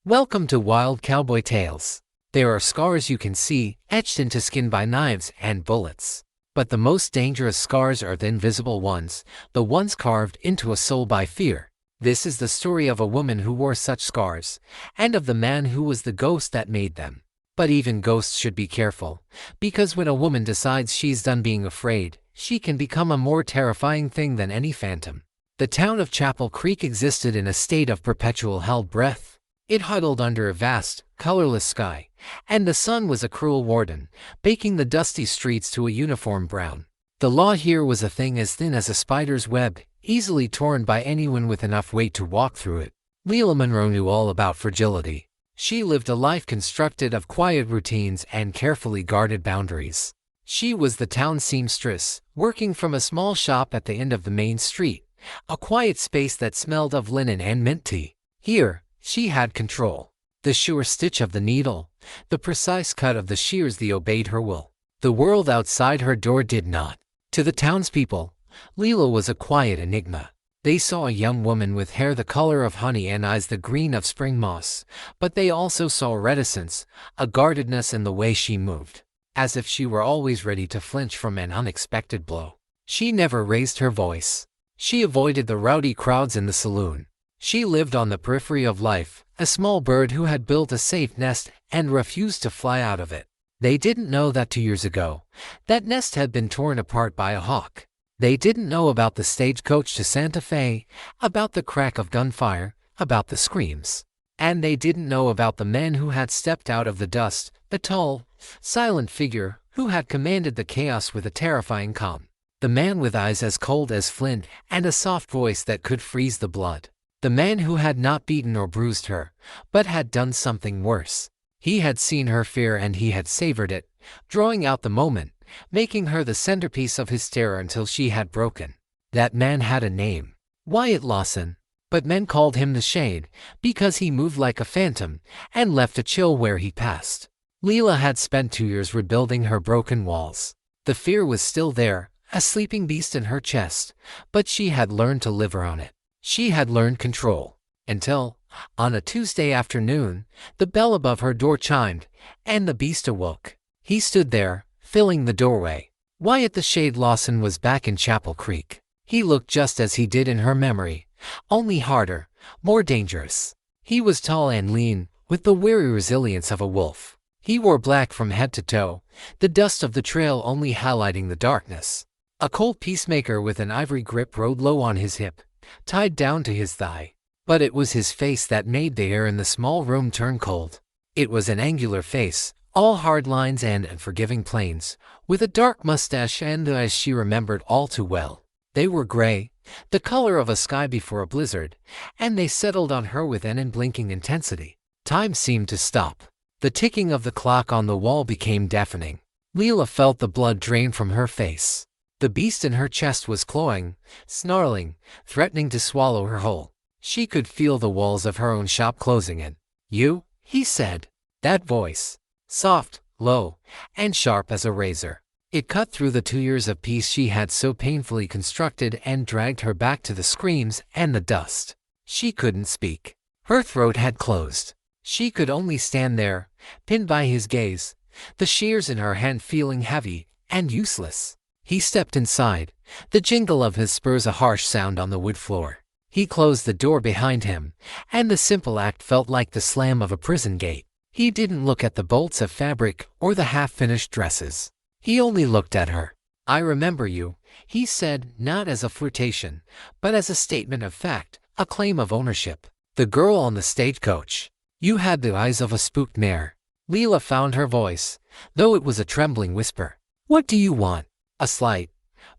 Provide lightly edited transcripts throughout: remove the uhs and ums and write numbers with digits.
Welcome to Wild Cowboy Tales. There are scars you can see, etched into skin by knives and bullets. But the most dangerous scars are the invisible ones, the ones carved into a soul by fear. This is the story of a woman who wore such scars, and of the man who was the ghost that made them. But even ghosts should be careful, because when a woman decides she's done being afraid, she can become a more terrifying thing than any phantom. The town of Chapel Creek existed in a state of perpetual held breath. It huddled under a vast, colorless sky, and the sun was a cruel warden, baking the dusty streets to a uniform brown. The law here was a thing as thin as a spider's web, easily torn by anyone with enough weight to walk through it. Leila Monroe knew all about fragility. She lived a life constructed of quiet routines and carefully guarded boundaries. She was the town seamstress, working from a small shop at the end of the main street, a quiet space that smelled of linen and mint tea. Here, she had control. The sure stitch of the needle, the precise cut of the shears that obeyed her will. The world outside her door did not. To the townspeople, Leila was a quiet enigma. They saw a young woman with hair the color of honey and eyes the green of spring moss, but they also saw reticence, a guardedness in the way she moved, as if she were always ready to flinch from an unexpected blow. She never raised her voice. She avoided the rowdy crowds in the saloon. She lived on the periphery of life, a small bird who had built a safe nest and refused to fly out of it. They didn't know that 2 years ago, that nest had been torn apart by a hawk. They didn't know about the stagecoach to Santa Fe, about the crack of gunfire, about the screams. And they didn't know about the man who had stepped out of the dust, the tall, silent figure who had commanded the chaos with a terrifying calm. The man with eyes as cold as flint and a soft voice that could freeze the blood. The man who had not beaten or bruised her, but had done something worse. He had seen her fear and he had savored it, drawing out the moment, making her the centerpiece of his terror until she had broken. That man had a name. Wyatt Lawson. But men called him the Shade, because he moved like a phantom, and left a chill where he passed. Leila had spent 2 years rebuilding her broken walls. The fear was still there, a sleeping beast in her chest, but she had learned to live around it. She had learned control, until, on a Tuesday afternoon, the bell above her door chimed, and the beast awoke. He stood there, filling the doorway. Wyatt the Shade Lawson was back in Chapel Creek. He looked just as he did in her memory, only harder, more dangerous. He was tall and lean, with the weary resilience of a wolf. He wore black from head to toe, the dust of the trail only highlighting the darkness. A cold peacemaker with an ivory grip rode low on his hip, tied down to his thigh. But it was his face that made the air in the small room turn cold. It was an angular face, all hard lines and unforgiving planes, with a dark mustache and the eyes she remembered all too well. They were gray, the color of a sky before a blizzard, and they settled on her with an unblinking intensity. Time seemed to stop. The ticking of the clock on the wall became deafening. Leila felt the blood drain from her face. The beast in her chest was clawing, snarling, threatening to swallow her whole. She could feel the walls of her own shop closing in. "You?" he said. That voice, soft, low, and sharp as a razor. It cut through the 2 years of peace she had so painfully constructed and dragged her back to the screams and the dust. She couldn't speak. Her throat had closed. She could only stand there, pinned by his gaze, the shears in her hand feeling heavy and useless. He stepped inside, the jingle of his spurs a harsh sound on the wood floor. He closed the door behind him, and the simple act felt like the slam of a prison gate. He didn't look at the bolts of fabric or the half-finished dresses. He only looked at her. "I remember you," he said, not as a flirtation, but as a statement of fact, a claim of ownership. "The girl on the stagecoach. You had the eyes of a spooked mare." Leila found her voice, though it was a trembling whisper. "What do you want?" A slight,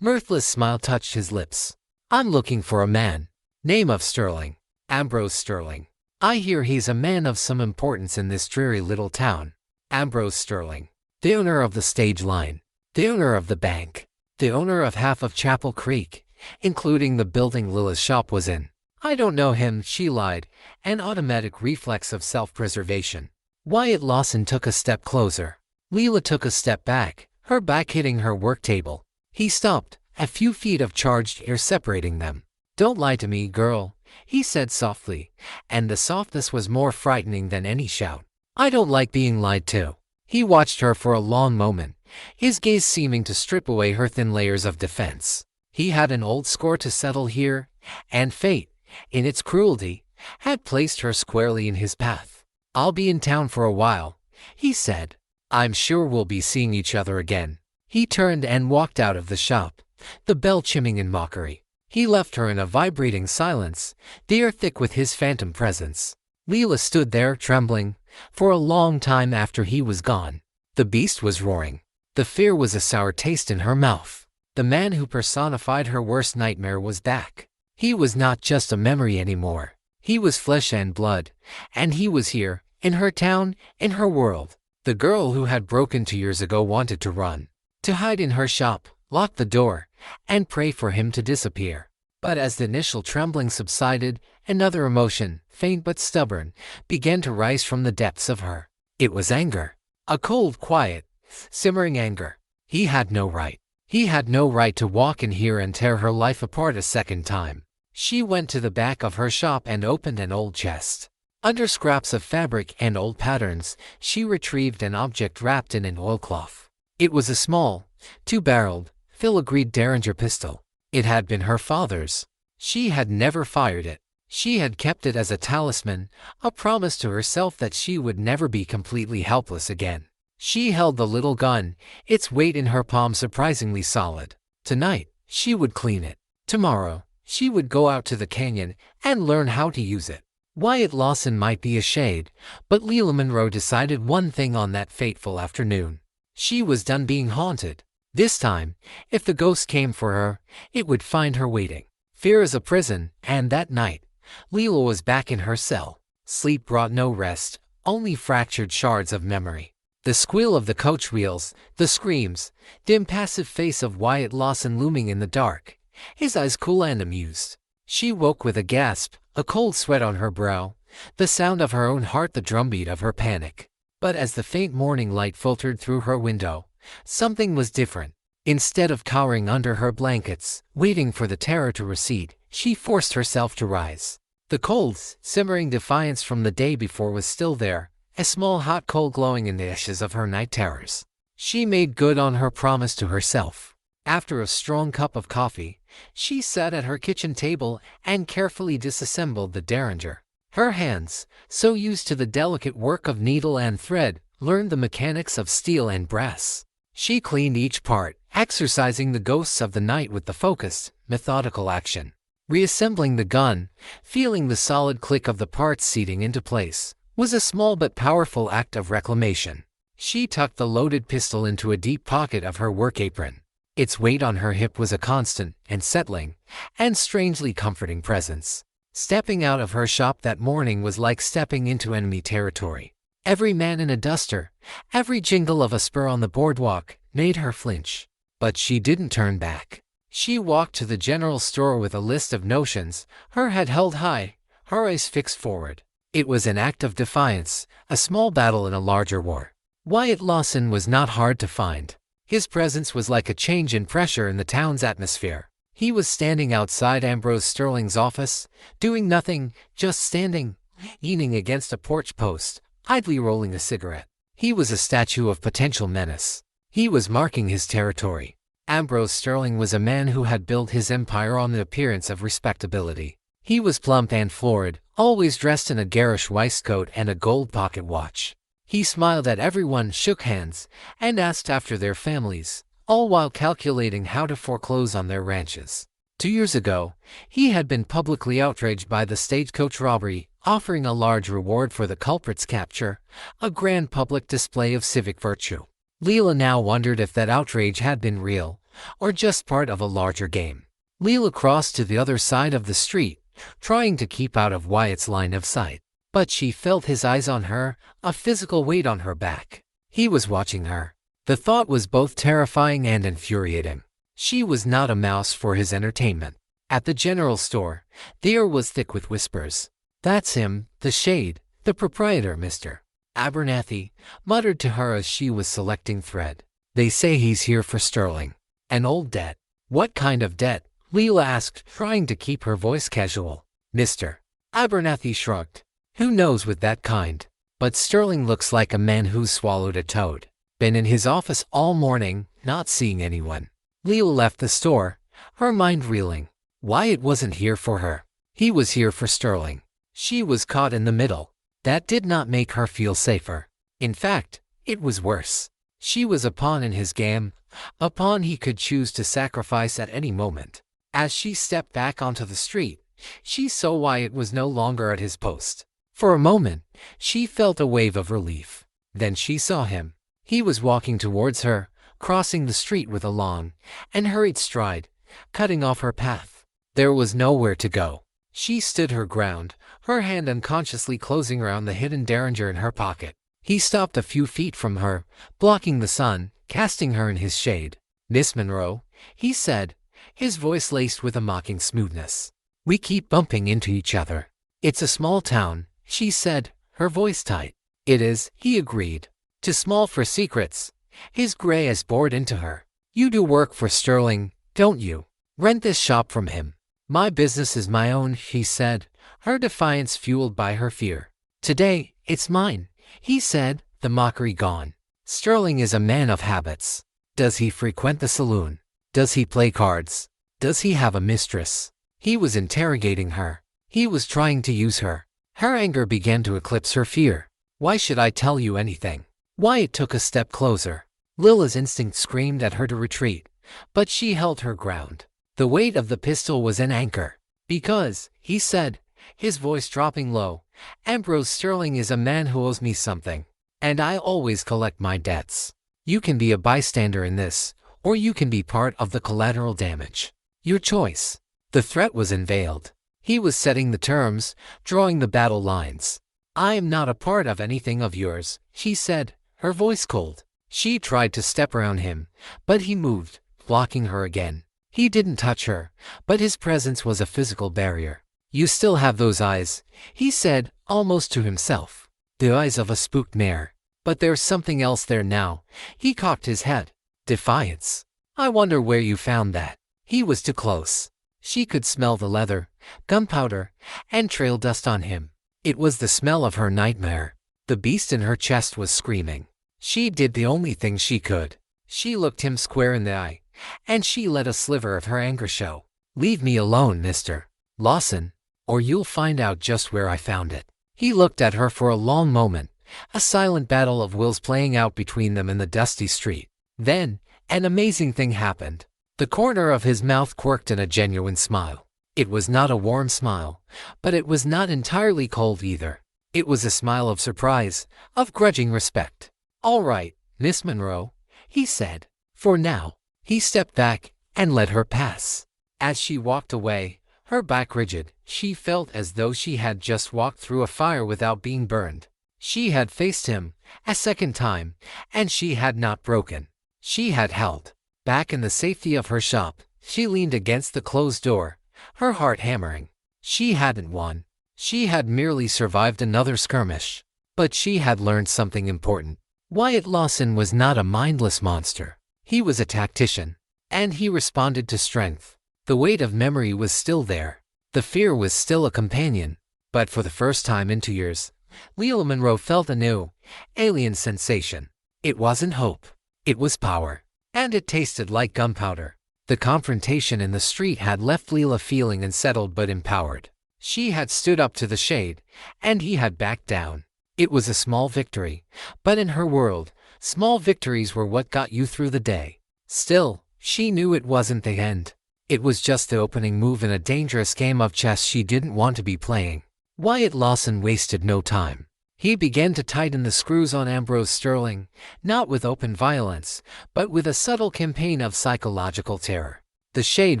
mirthless smile touched his lips. "I'm looking for a man. Name of Sterling. Ambrose Sterling. I hear he's a man of some importance in this dreary little town." Ambrose Sterling. The owner of the stage line. The owner of the bank. The owner of half of Chapel Creek, including the building Lila's shop was in. "I don't know him," she lied, an automatic reflex of self-preservation. Wyatt Lawson took a step closer. Leila took a step back, her back hitting her work table. He stopped, a few feet of charged air separating them. "Don't lie to me, girl," he said softly, and the softness was more frightening than any shout. I don't like being lied to. He watched her for a long moment, his gaze seeming to strip away her thin layers of defense. He had an old score to settle here, and fate, in its cruelty, had placed her squarely in his path. I'll be in town for a while, he said. I'm sure we'll be seeing each other again. He turned and walked out of the shop, the bell chimming in mockery. He left her in a vibrating silence, the air thick with his phantom presence. Leela stood there, trembling, for a long time after he was gone. The beast was roaring. The fear was a sour taste in her mouth. The man who personified her worst nightmare was back. He was not just a memory anymore. He was flesh and blood, and he was here, in her town, in her world. The girl who had broken 2 years ago wanted to run, to hide in her shop, lock the door, and pray for him to disappear. But as the initial trembling subsided, another emotion, faint but stubborn, began to rise from the depths of her. It was anger. A cold, quiet, simmering anger. He had no right. He had no right to walk in here and tear her life apart a second time. She went to the back of her shop and opened an old chest. Under scraps of fabric and old patterns, she retrieved an object wrapped in an oilcloth. It was a small, two-barreled, filigreed Derringer pistol. It had been her father's. She had never fired it. She had kept it as a talisman, a promise to herself that she would never be completely helpless again. She held the little gun, its weight in her palm surprisingly solid. Tonight, she would clean it. Tomorrow, she would go out to the canyon and learn how to use it. Wyatt Lawson might be a shade, but Leela Monroe decided one thing on that fateful afternoon. She was done being haunted. This time, if the ghost came for her, it would find her waiting. Fear is a prison, and that night, Leela was back in her cell. Sleep brought no rest, only fractured shards of memory. The squeal of the coach wheels, the screams, the impassive face of Wyatt Lawson looming in the dark, his eyes cool and amused. She woke with a gasp, a cold sweat on her brow, the sound of her own heart, the drumbeat of her panic. But as the faint morning light filtered through her window, something was different. Instead of cowering under her blankets, waiting for the terror to recede, she forced herself to rise. The cold, simmering defiance from the day before was still there, a small hot coal glowing in the ashes of her night terrors. She made good on her promise to herself. After a strong cup of coffee, she sat at her kitchen table and carefully disassembled the Derringer. Her hands, so used to the delicate work of needle and thread, learned the mechanics of steel and brass. She cleaned each part, exorcising the ghosts of the night with the focused, methodical action. Reassembling the gun, feeling the solid click of the parts seating into place, was a small but powerful act of reclamation. She tucked the loaded pistol into a deep pocket of her work apron. Its weight on her hip was a constant, and settling, and strangely comforting presence. Stepping out of her shop that morning was like stepping into enemy territory. Every man in a duster, every jingle of a spur on the boardwalk, made her flinch. But she didn't turn back. She walked to the general store with a list of notions, her head held high, her eyes fixed forward. It was an act of defiance, a small battle in a larger war. Wyatt Lawson was not hard to find. His presence was like a change in pressure in the town's atmosphere. He was standing outside Ambrose Sterling's office, doing nothing, just standing, leaning against a porch post, idly rolling a cigarette. He was a statue of potential menace. He was marking his territory. Ambrose Sterling was a man who had built his empire on the appearance of respectability. He was plump and florid, always dressed in a garish waistcoat and a gold pocket watch. He smiled at everyone, shook hands, and asked after their families, all while calculating how to foreclose on their ranches. 2 years ago, he had been publicly outraged by the stagecoach robbery, offering a large reward for the culprit's capture, a grand public display of civic virtue. Leela now wondered if that outrage had been real, or just part of a larger game. Leela crossed to the other side of the street, trying to keep out of Wyatt's line of sight. But she felt his eyes on her, a physical weight on her back. He was watching her. The thought was both terrifying and infuriating. She was not a mouse for his entertainment. At the general store, the air was thick with whispers. "That's him, the shade, the proprietor, Mr. Abernathy," muttered to her as she was selecting thread. "They say he's here for Sterling. An old debt." "What kind of debt?" Leela asked, trying to keep her voice casual. Mr. Abernathy shrugged. Who knows with that kind? But Sterling looks like a man who's swallowed a toad. Been in his office all morning, not seeing anyone. Leela left the store, her mind reeling. Wyatt wasn't here for her. He was here for Sterling. She was caught in the middle. That did not make her feel safer. In fact, it was worse. She was a pawn in his game, a pawn he could choose to sacrifice at any moment. As she stepped back onto the street, she saw Wyatt was no longer at his post. For a moment, she felt a wave of relief. Then she saw him. He was walking towards her, crossing the street with a long and hurried stride, cutting off her path. There was nowhere to go. She stood her ground, her hand unconsciously closing around the hidden derringer in her pocket. He stopped a few feet from her, blocking the sun, casting her in his shade. "Miss Monroe," he said, his voice laced with a mocking smoothness. "We keep bumping into each other." "It's a small town," she said, her voice tight. "It is," he agreed. "Too small for secrets." His gray eyes bored into her. "You do work for Sterling, don't you? Rent this shop from him." "My business is my own," she said, her defiance fueled by her fear. "Today, it's mine," he said, the mockery gone. "Sterling is a man of habits. Does he frequent the saloon? Does he play cards? Does he have a mistress?" He was interrogating her. He was trying to use her. Her anger began to eclipse her fear. "Why should I tell you anything?" Wyatt took a step closer. Lila's instinct screamed at her to retreat, but she held her ground. The weight of the pistol was an anchor. "Because," he said, his voice dropping low, "Ambrose Sterling is a man who owes me something. And I always collect my debts. You can be a bystander in this, or you can be part of the collateral damage. Your choice." The threat was unveiled. He was setting the terms, drawing the battle lines. "I am not a part of anything of yours," she said, her voice cold. She tried to step around him, but he moved, blocking her again. He didn't touch her, but his presence was a physical barrier. "You still have those eyes," he said, almost to himself. "The eyes of a spooked mare. But there's something else there now." He cocked his head. "Defiance. I wonder where you found that." He was too close. She could smell the leather, gunpowder, and trail dust on him. It was the smell of her nightmare. The beast in her chest was screaming. She did the only thing she could. She looked him square in the eye, and she let a sliver of her anger show. "Leave me alone, Mr. Lawson, or you'll find out just where I found it." He looked at her for a long moment, a silent battle of wills playing out between them in the dusty street. Then, an amazing thing happened. The corner of his mouth quirked in a genuine smile. It was not a warm smile, but it was not entirely cold either. It was a smile of surprise, of grudging respect. "All right, Miss Monroe," he said. "For now." He stepped back and let her pass. As she walked away, her back rigid, she felt as though she had just walked through a fire without being burned. She had faced him a second time, and she had not broken. She had held. Back in the safety of her shop, she leaned against the closed door, her heart hammering. She hadn't won. She had merely survived another skirmish. But she had learned something important. Wyatt Lawson was not a mindless monster. He was a tactician. And he responded to strength. The weight of memory was still there. The fear was still a companion. But for the first time in 2 years, Leela Monroe felt a new, alien sensation. It wasn't hope. It was power. And it tasted like gunpowder. The confrontation in the street had left Leela feeling unsettled but empowered. She had stood up to the shade, and he had backed down. It was a small victory, but in her world, small victories were what got you through the day. Still, she knew it wasn't the end. It was just the opening move in a dangerous game of chess she didn't want to be playing. Wyatt Lawson wasted no time. He began to tighten the screws on Ambrose Sterling, not with open violence, but with a subtle campaign of psychological terror. The shade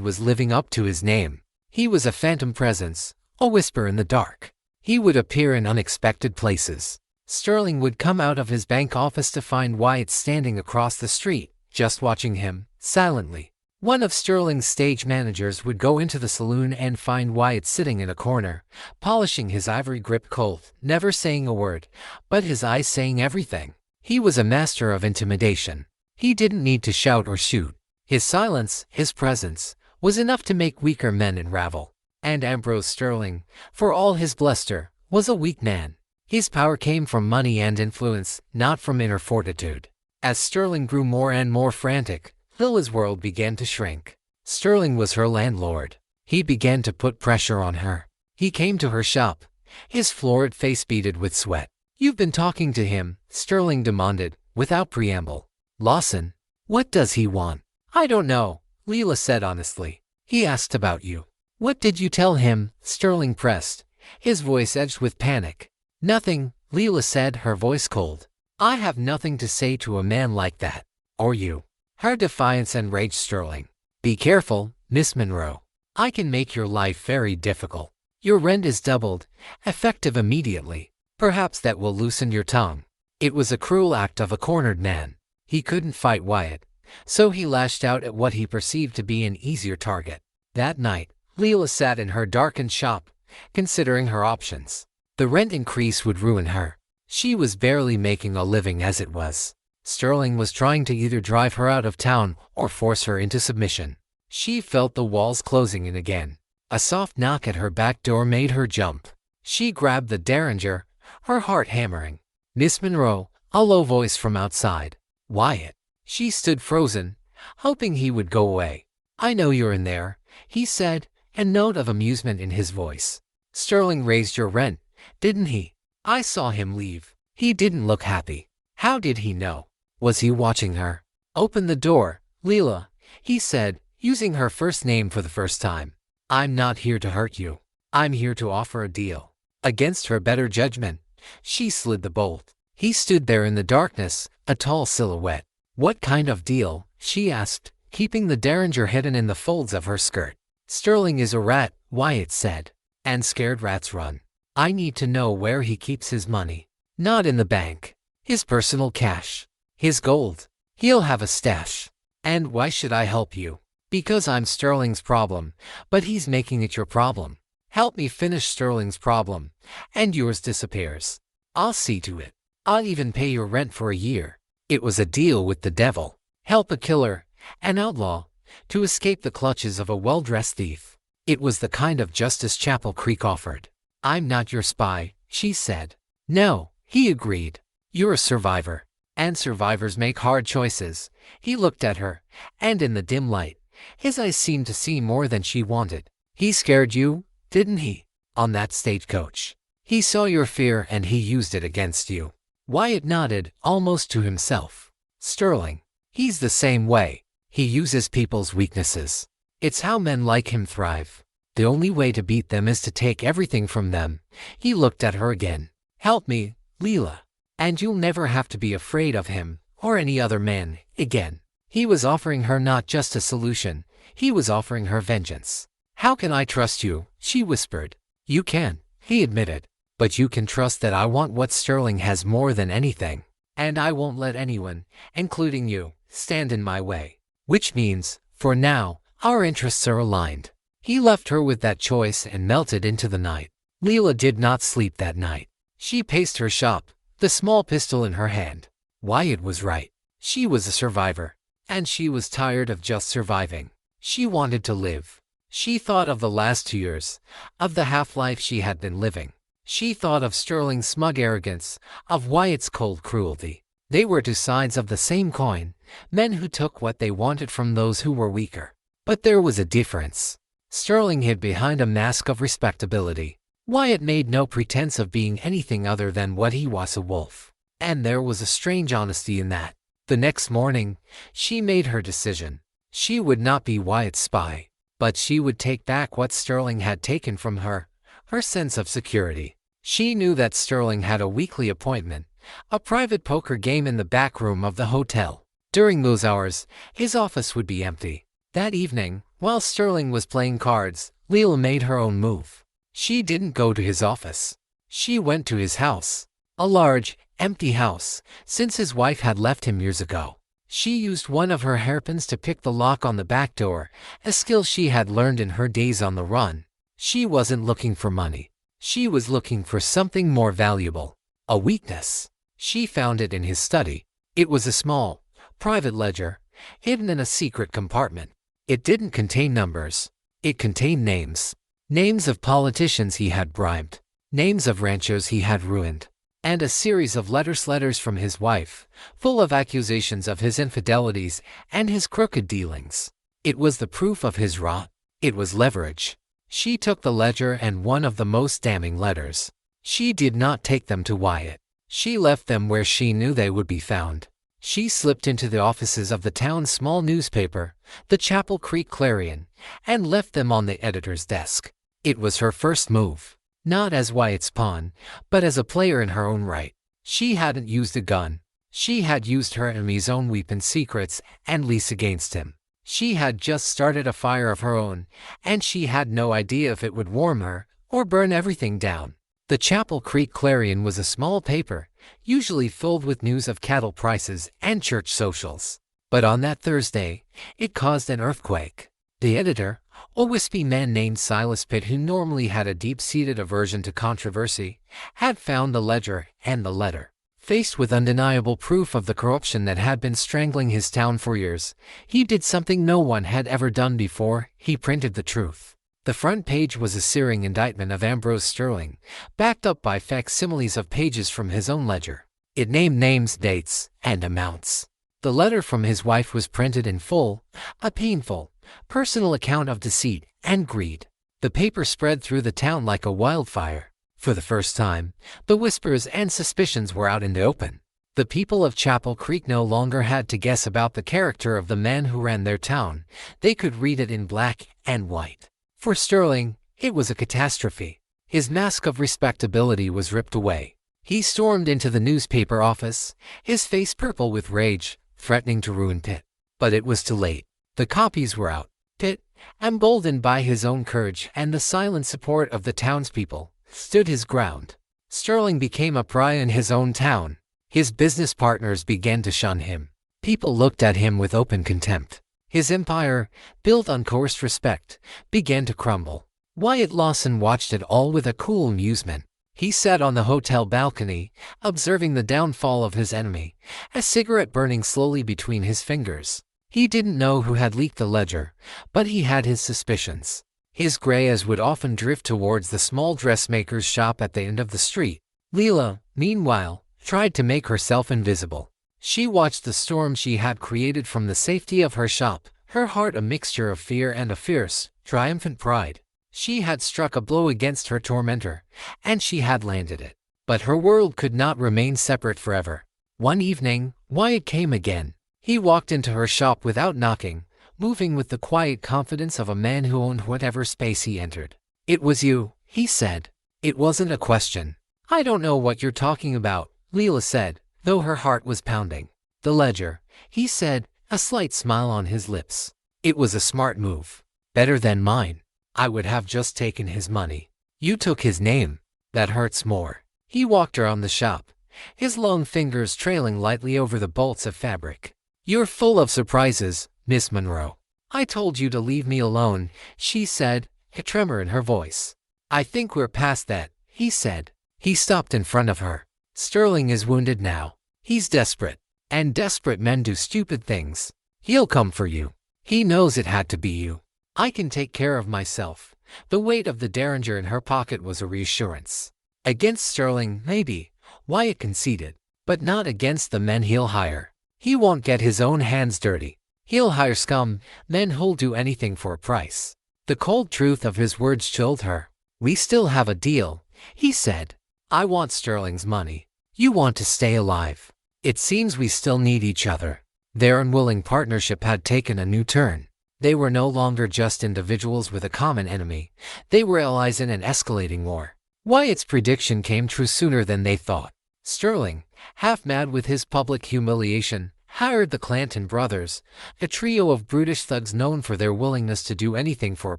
was living up to his name. He was a phantom presence, a whisper in the dark. He would appear in unexpected places. Sterling would come out of his bank office to find Wyatt standing across the street, just watching him, silently. One of Sterling's stage managers would go into the saloon and find Wyatt sitting in a corner, polishing his ivory grip Colt, never saying a word, but his eyes saying everything. He was a master of intimidation. He didn't need to shout or shoot. His silence, his presence, was enough to make weaker men unravel. And Ambrose Sterling, for all his bluster, was a weak man. His power came from money and influence, not from inner fortitude. As Sterling grew more and more frantic, Lila's world began to shrink. Sterling was her landlord. He began to put pressure on her. He came to her shop, his florid face beaded with sweat. "You've been talking to him," Sterling demanded, without preamble. "Lawson? What does he want?" "I don't know," Lila said honestly. "He asked about you." "What did you tell him?" Sterling pressed, his voice edged with panic. "Nothing," Lila said, her voice cold. "I have nothing to say to a man like that. Or you." Her defiance enraged Sterling. "Be careful, Miss Monroe. I can make your life very difficult. Your rent is doubled, effective immediately. Perhaps that will loosen your tongue." It was a cruel act of a cornered man. He couldn't fight Wyatt, so he lashed out at what he perceived to be an easier target. That night, Lila sat in her darkened shop, considering her options. The rent increase would ruin her. She was barely making a living as it was. Sterling was trying to either drive her out of town or force her into submission. She felt the walls closing in again. A soft knock at her back door made her jump. She grabbed the derringer, her heart hammering. "Miss Monroe," a low voice from outside. "Wyatt." She stood frozen, hoping he would go away. "I know you're in there," he said, a note of amusement in his voice. "Sterling raised your rent, didn't he? I saw him leave. He didn't look happy. How did he know? Was he watching her?" "Open the door, Lila," he said, using her first name for the first time. "I'm not here to hurt you. I'm here to offer a deal." Against her better judgment, she slid the bolt. He stood there in the darkness, a tall silhouette. "What kind of deal?" she asked, keeping the derringer hidden in the folds of her skirt. "Sterling is a rat," Wyatt said. "And scared rats run. I need to know where he keeps his money. Not in the bank. His personal cash. His gold. He'll have a stash. And why should I help you? Because I'm Sterling's problem, but he's making it your problem. Help me finish Sterling's problem, and yours disappears. I'll see to it. I'll even pay your rent for a year." It was a deal with the devil. Help a killer, an outlaw, to escape the clutches of a well-dressed thief. It was the kind of justice Chapel Creek offered. "I'm not your spy," she said. "No," he agreed. "You're a survivor. And survivors make hard choices." He looked at her, and in the dim light, his eyes seemed to see more than she wanted. "He scared you, didn't he? On that stagecoach. He saw your fear and he used it against you." Wyatt nodded, almost to himself. "Sterling. He's the same way. He uses people's weaknesses. It's how men like him thrive. The only way to beat them is to take everything from them." He looked at her again. "Help me, Lila. And you'll never have to be afraid of him, or any other man, again." He was offering her not just a solution, he was offering her vengeance. "How can I trust you?" she whispered. "You can," he admitted. "But you can trust that I want what Sterling has more than anything. And I won't let anyone, including you, stand in my way. Which means, for now, our interests are aligned." He left her with that choice and melted into the night. Lila did not sleep that night. She paced her shop, the small pistol in her hand. Wyatt was right. She was a survivor. And she was tired of just surviving. She wanted to live. She thought of the last 2 years, of the half-life she had been living. She thought of Sterling's smug arrogance, of Wyatt's cold cruelty. They were two sides of the same coin, men who took what they wanted from those who were weaker. But there was a difference. Sterling hid behind a mask of respectability. Wyatt made no pretense of being anything other than what he was, a wolf. And there was a strange honesty in that. The next morning, she made her decision. She would not be Wyatt's spy, but she would take back what Sterling had taken from her, her sense of security. She knew that Sterling had a weekly appointment, a private poker game in the back room of the hotel. During those hours, his office would be empty. That evening, while Sterling was playing cards, Lila made her own move. She didn't go to his office. She went to his house. A large, empty house, since his wife had left him years ago. She used one of her hairpins to pick the lock on the back door, a skill she had learned in her days on the run. She wasn't looking for money. She was looking for something more valuable. A weakness. She found it in his study. It was a small, private ledger, hidden in a secret compartment. It didn't contain numbers. It contained names. names of politicians he had bribed, names of ranchos he had ruined, and a series of letters from his wife, full of accusations of his infidelities and his crooked dealings. It was the proof of his rot. It was leverage. She took the ledger and one of the most damning letters. She did not take them to Wyatt. She left them where she knew they would be found. She slipped into the offices of the town's small newspaper, the Chapel Creek Clarion, and left them on the editor's desk. It was her first move, not as Wyatt's pawn, but as a player in her own right. She hadn't used a gun. She had used her enemy's own weapon secrets and lease against him. She had just started a fire of her own, and she had no idea if it would warm her or burn everything down. The Chapel Creek Clarion was a small paper, usually filled with news of cattle prices and church socials. But on that Thursday, it caused an earthquake. The editor, a wispy man named Silas Pitt, who normally had a deep-seated aversion to controversy, had found the ledger and the letter. Faced with undeniable proof of the corruption that had been strangling his town for years, he did something no one had ever done before. He printed the truth. The front page was a searing indictment of Ambrose Sterling, backed up by facsimiles of pages from his own ledger. It named names, dates, and amounts. The letter from his wife was printed in full, a painful, personal account of deceit and greed. The paper spread through the town like a wildfire. For the first time, the whispers and suspicions were out in the open. The people of Chapel Creek no longer had to guess about the character of the man who ran their town. They could read it in black and white. For Sterling, it was a catastrophe. His mask of respectability was ripped away. He stormed into the newspaper office, his face purple with rage, threatening to ruin Pitt. But it was too late. The copies were out. Pitt, emboldened by his own courage and the silent support of the townspeople, stood his ground. Sterling became a pariah in his own town. His business partners began to shun him. People looked at him with open contempt. His empire, built on coerced respect, began to crumble. Wyatt Lawson watched it all with a cool amusement. He sat on the hotel balcony, observing the downfall of his enemy, a cigarette burning slowly between his fingers. He didn't know who had leaked the ledger, but he had his suspicions. His gray eyes would often drift towards the small dressmaker's shop at the end of the street. Leela, meanwhile, tried to make herself invisible. She watched the storm she had created from the safety of her shop, her heart a mixture of fear and a fierce, triumphant pride. She had struck a blow against her tormentor, and she had landed it. But her world could not remain separate forever. One evening, Wyatt came again. He walked into her shop without knocking, moving with the quiet confidence of a man who owned whatever space he entered. "It was you," he said. It wasn't a question. "I don't know what you're talking about," Leela said, though her heart was pounding. "The ledger," he said, a slight smile on his lips. "It was a smart move. Better than mine. I would have just taken his money. You took his name. That hurts more." He walked around the shop, his long fingers trailing lightly over the bolts of fabric. "You're full of surprises, Miss Monroe." "I told you to leave me alone," she said, a tremor in her voice. "I think we're past that," he said. He stopped in front of her. "Sterling is wounded now. He's desperate. And desperate men do stupid things. He'll come for you. He knows it had to be you. I can take care of myself." The weight of the derringer in her pocket was a reassurance. Against Sterling, maybe, Wyatt conceded, but not against the men he'll hire. He won't get his own hands dirty. He'll hire scum, men who'll do anything for a price. The cold truth of his words chilled her. "We still have a deal," he said. "I want Sterling's money. You want to stay alive. It seems we still need each other." Their unwilling partnership had taken a new turn. They were no longer just individuals with a common enemy. They were allies in an escalating war. Wyatt's prediction came true sooner than they thought. Sterling, half mad with his public humiliation, hired the Clanton brothers, a trio of brutish thugs known for their willingness to do anything for a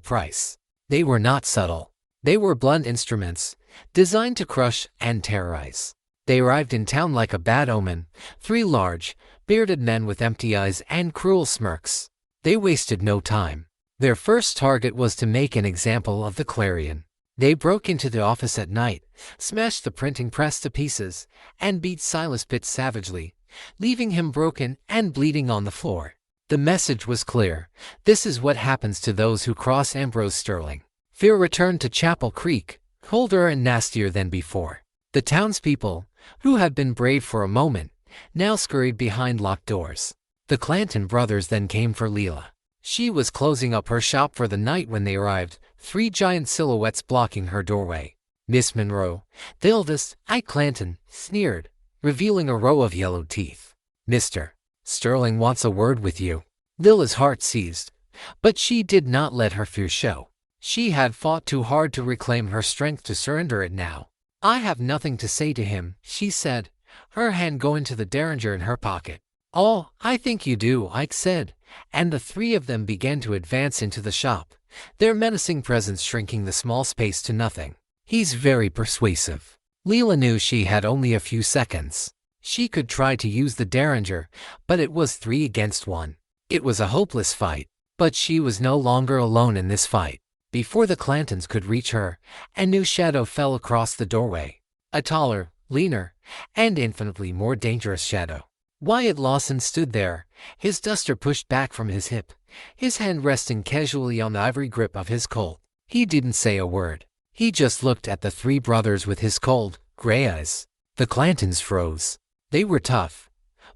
price. They were not subtle. They were blunt instruments, designed to crush and terrorize. They arrived in town like a bad omen, three large, bearded men with empty eyes and cruel smirks. They wasted no time. Their first target was to make an example of the Clarion. They broke into the office at night, smashed the printing press to pieces, and beat Silas Pitt savagely, leaving him broken and bleeding on the floor. The message was clear. This is what happens to those who cross Ambrose Sterling. Fear returned to Chapel Creek, colder and nastier than before. The townspeople, who had been brave for a moment, now scurried behind locked doors. The Clanton brothers then came for Leela. She was closing up her shop for the night when they arrived, 3 giant silhouettes blocking her doorway. Miss Monroe, the eldest, Ike Clanton, sneered, revealing a row of yellow teeth. "Mr. Sterling wants a word with you." Lila's heart seized, but she did not let her fear show. She had fought too hard to reclaim her strength to surrender it now. "I have nothing to say to him," she said, her hand going to the derringer in her pocket. "Oh, I think you do," Ike said, and the 3 of them began to advance into the shop, their menacing presence shrinking the small space to nothing. "He's very persuasive." Leela knew she had only a few seconds. She could try to use the derringer, but it was 3 against 1. It was a hopeless fight, but she was no longer alone in this fight. Before the Clantons could reach her, a new shadow fell across the doorway. A taller, leaner, and infinitely more dangerous shadow. Wyatt Lawson stood there, his duster pushed back from his hip, his hand resting casually on the ivory grip of his Colt. He didn't say a word. He just looked at the 3 brothers with his cold, gray eyes. The Clantons froze. They were tough,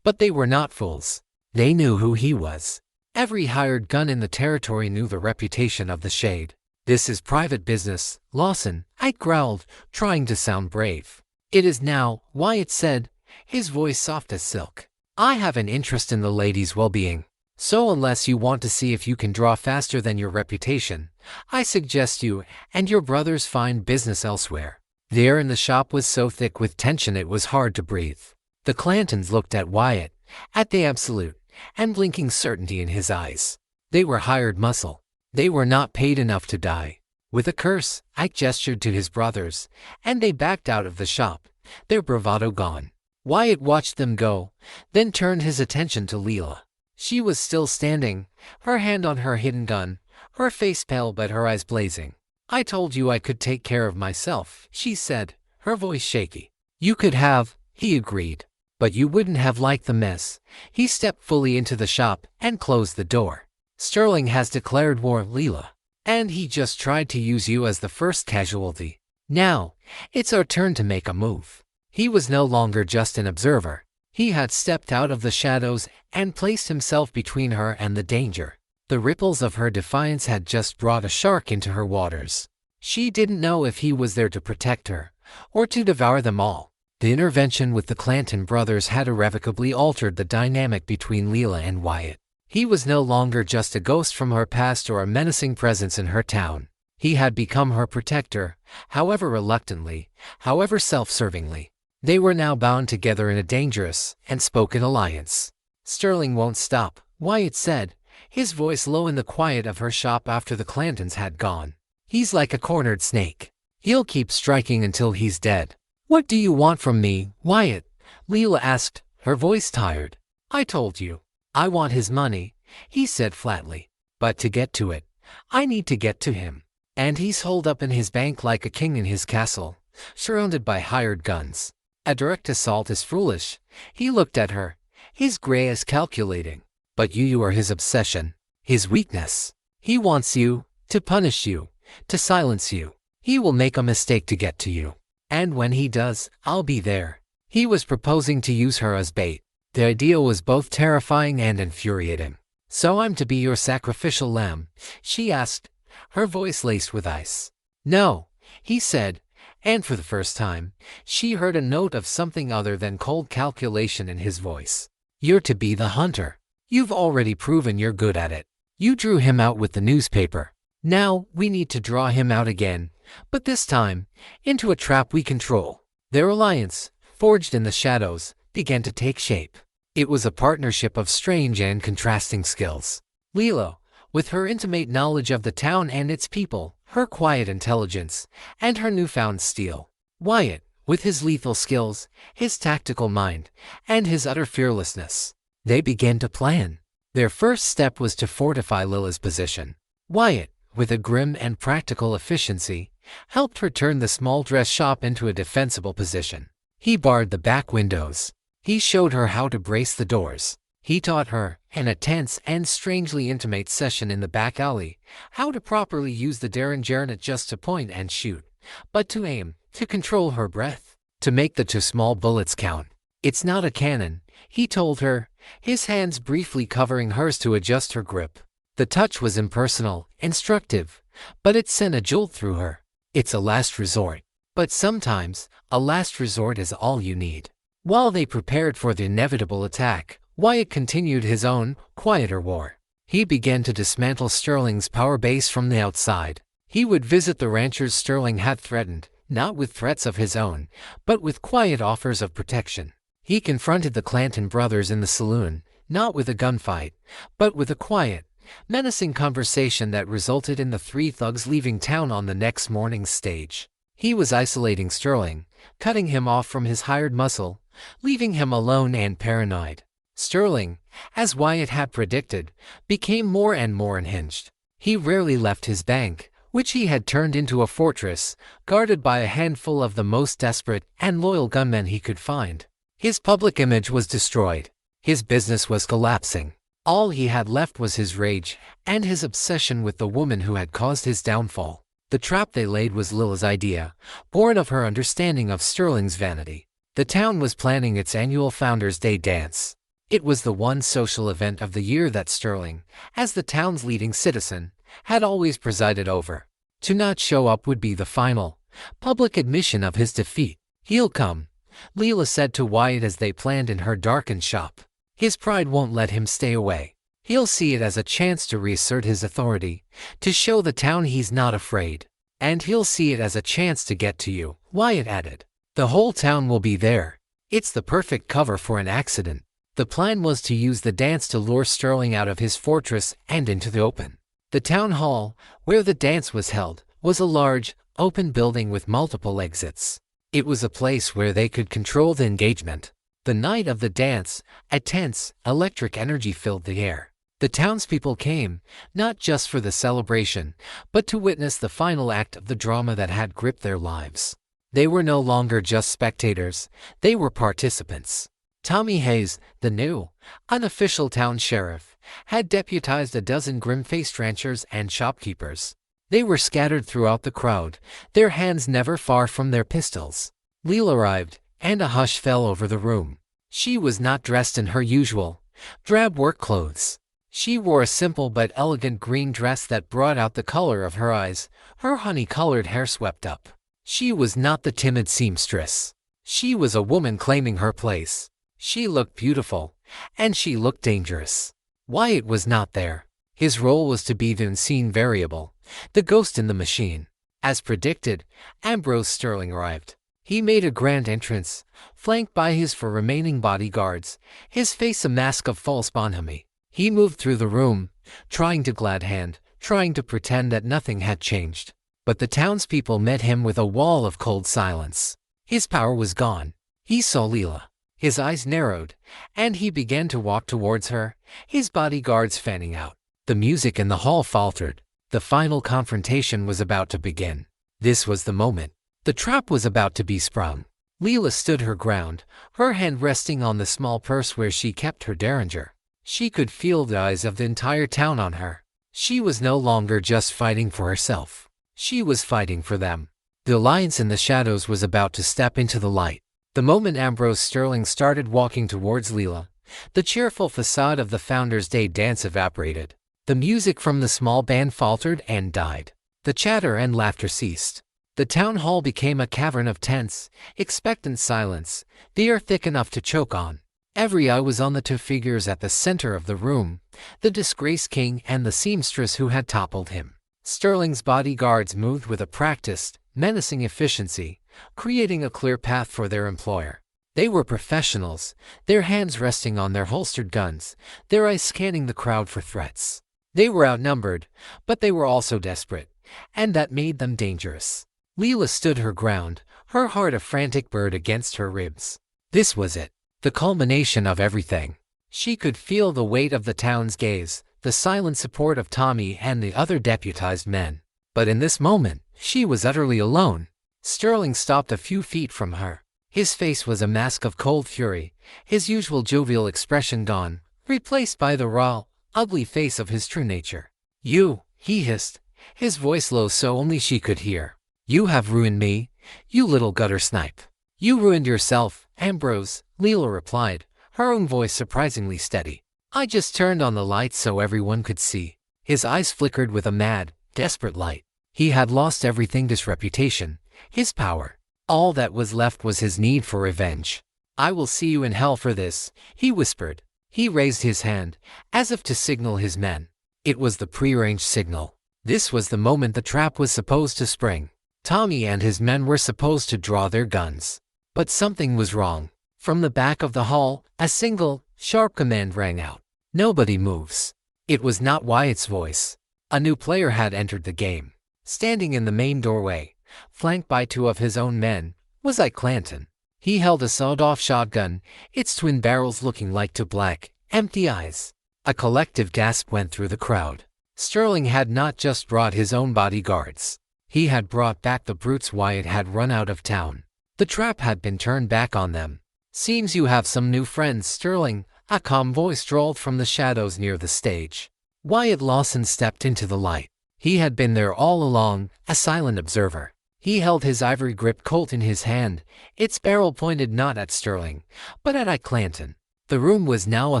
but they were not fools. They knew who he was. Every hired gun in the territory knew the reputation of the Shade. "This is private business, Lawson," Ike growled, trying to sound brave. "It is now," Wyatt said, his voice soft as silk. "I have an interest in the lady's well-being. So unless you want to see if you can draw faster than your reputation, I suggest you and your brothers find business elsewhere." The air in the shop was so thick with tension it was hard to breathe. The Clantons looked at Wyatt, at the absolute and blinking certainty in his eyes. They were hired muscle. They were not paid enough to die. With a curse, Ike gestured to his brothers, and they backed out of the shop, their bravado gone. Wyatt watched them go, then turned his attention to Leela. She was still standing, her hand on her hidden gun, her face pale but her eyes blazing. "I told you I could take care of myself," she said, her voice shaky. "You could have," he agreed, "but you wouldn't have liked the mess." He stepped fully into the shop and closed the door. "Sterling has declared war, Leela, and he just tried to use you as the first casualty. Now, it's our turn to make a move." He was no longer just an observer. He had stepped out of the shadows and placed himself between her and the danger. The ripples of her defiance had just brought a shark into her waters. She didn't know if he was there to protect her or to devour them all. The intervention with the Clanton brothers had irrevocably altered the dynamic between Leela and Wyatt. He was no longer just a ghost from her past or a menacing presence in her town. He had become her protector, however reluctantly, however self-servingly. They were now bound together in a dangerous and spoken alliance. "Sterling won't stop," Wyatt said, his voice low in the quiet of her shop after the Clantons had gone. "He's like a cornered snake. He'll keep striking until he's dead." "What do you want from me, Wyatt?" Leela asked, her voice tired. "I told you. I want his money," he said flatly. "But to get to it, I need to get to him. And he's holed up in his bank like a king in his castle, surrounded by hired guns. A direct assault is foolish." He looked at her, his gray eyes calculating. "But you are his obsession, his weakness. He wants you, to punish you, to silence you. He will make a mistake to get to you. And when he does, I'll be there." He was proposing to use her as bait. The idea was both terrifying and infuriating. "So I'm to be your sacrificial lamb?" she asked, her voice laced with ice. "No," he said, and for the first time, she heard a note of something other than cold calculation in his voice. "You're to be the hunter. You've already proven you're good at it. You drew him out with the newspaper. Now we need to draw him out again, but this time, into a trap we control." Their alliance, forged in the shadows, began to take shape. It was a partnership of strange and contrasting skills. Leela, with her intimate knowledge of the town and its people, her quiet intelligence, and her newfound steel. Wyatt, with his lethal skills, his tactical mind, and his utter fearlessness. They began to plan. Their first step was to fortify Lila's position. Wyatt, with a grim and practical efficiency, helped her turn the small dress shop into a defensible position. He barred the back windows. He showed her how to brace the doors. He taught her, and a tense and strangely intimate session in the back alley. How to properly use the derringer, not just to point and shoot, but to aim, to control her breath, to make the two small bullets count. It's not a cannon, he told her, his hands briefly covering hers to adjust her grip. The touch was impersonal, instructive, but it sent a jolt through her. It's a last resort. But sometimes, a last resort is all you need. While they prepared for the inevitable attack, Wyatt continued his own, quieter war. He began to dismantle Sterling's power base from the outside. He would visit the ranchers Sterling had threatened, not with threats of his own, but with quiet offers of protection. He confronted the Clanton brothers in the saloon, not with a gunfight, but with a quiet, menacing conversation that resulted in the three thugs leaving town on the next morning's stage. He was isolating Sterling, cutting him off from his hired muscle, leaving him alone and paranoid. Sterling, as Wyatt had predicted, became more and more unhinged. He rarely left his bank, which he had turned into a fortress, guarded by a handful of the most desperate and loyal gunmen he could find. His public image was destroyed. His business was collapsing. All he had left was his rage and his obsession with the woman who had caused his downfall. The trap they laid was Lila's idea, born of her understanding of Sterling's vanity. The town was planning its annual Founders' Day dance. It was the one social event of the year that Sterling, as the town's leading citizen, had always presided over. To not show up would be the final, public admission of his defeat. "He'll come," Lila said to Wyatt as they planned in her darkened shop. "His pride won't let him stay away. He'll see it as a chance to reassert his authority, to show the town he's not afraid. And he'll see it as a chance to get to you," Wyatt added. "The whole town will be there. It's the perfect cover for an accident." The plan was to use the dance to lure Sterling out of his fortress and into the open. The town hall, where the dance was held, was a large, open building with multiple exits. It was a place where they could control the engagement. The night of the dance, a tense, electric energy filled the air. The townspeople came, not just for the celebration, but to witness the final act of the drama that had gripped their lives. They were no longer just spectators, they were participants. Tommy Hayes, the new, unofficial town sheriff, had deputized a dozen grim-faced ranchers and shopkeepers. They were scattered throughout the crowd, their hands never far from their pistols. Lila arrived, and a hush fell over the room. She was not dressed in her usual, drab work clothes. She wore a simple but elegant green dress that brought out the color of her eyes, her honey-colored hair swept up. She was not the timid seamstress. She was a woman claiming her place. She looked beautiful, and she looked dangerous. Wyatt was not there. His role was to be the unseen variable, the ghost in the machine. As predicted, Ambrose Sterling arrived. He made a grand entrance, flanked by his four remaining bodyguards, his face a mask of false bonhomie. He moved through the room, trying to glad hand, trying to pretend that nothing had changed. But the townspeople met him with a wall of cold silence. His power was gone. He saw Lila. His eyes narrowed, and he began to walk towards her, his bodyguards fanning out. The music in the hall faltered. The final confrontation was about to begin. This was the moment. The trap was about to be sprung. Lila stood her ground, her hand resting on the small purse where she kept her derringer. She could feel the eyes of the entire town on her. She was no longer just fighting for herself. She was fighting for them. The alliance in the shadows was about to step into the light. The moment Ambrose Sterling started walking towards Lila, the cheerful facade of the Founders' Day dance evaporated. The music from the small band faltered and died. The chatter and laughter ceased. The town hall became a cavern of tense, expectant silence, the air thick enough to choke on. Every eye was on the two figures at the center of the room, the disgraced king and the seamstress who had toppled him. Sterling's bodyguards moved with a practiced, menacing efficiency, creating a clear path for their employer. They were professionals, their hands resting on their holstered guns, their eyes scanning the crowd for threats. They were outnumbered, but they were also desperate, and that made them dangerous. Lila stood her ground, her heart a frantic bird against her ribs. This was it, the culmination of everything. She could feel the weight of the town's gaze, the silent support of Tommy and the other deputized men. But in this moment, she was utterly alone. Sterling stopped a few feet from her. His face was a mask of cold fury, his usual jovial expression gone, replaced by the raw, ugly face of his true nature. "You," he hissed, his voice low so only she could hear. "You have ruined me, you little gutter snipe." "You ruined yourself, Ambrose," Leela replied, her own voice surprisingly steady. "I just turned on the lights so everyone could see." His eyes flickered with a mad, desperate light. He had lost everything: his reputation, his power. All that was left was his need for revenge. "I will see you in hell for this," he whispered. He raised his hand, as if to signal his men. It was the prearranged signal. This was the moment the trap was supposed to spring. Tommy and his men were supposed to draw their guns. But something was wrong. From the back of the hall, a single, sharp command rang out. "Nobody moves." It was not Wyatt's voice. A new player had entered the game. Standing in the main doorway, flanked by two of his own men, was Ike Clanton. He held a sawed-off shotgun, its twin barrels looking like two black, empty eyes. A collective gasp went through the crowd. Sterling had not just brought his own bodyguards. He had brought back the brutes Wyatt had run out of town. The trap had been turned back on them. "Seems you have some new friends, Sterling," a calm voice drawled from the shadows near the stage. Wyatt Lawson stepped into the light. He had been there all along, a silent observer. He held his ivory-gripped Colt in his hand, its barrel pointed not at Sterling, but at Ike Clanton. The room was now a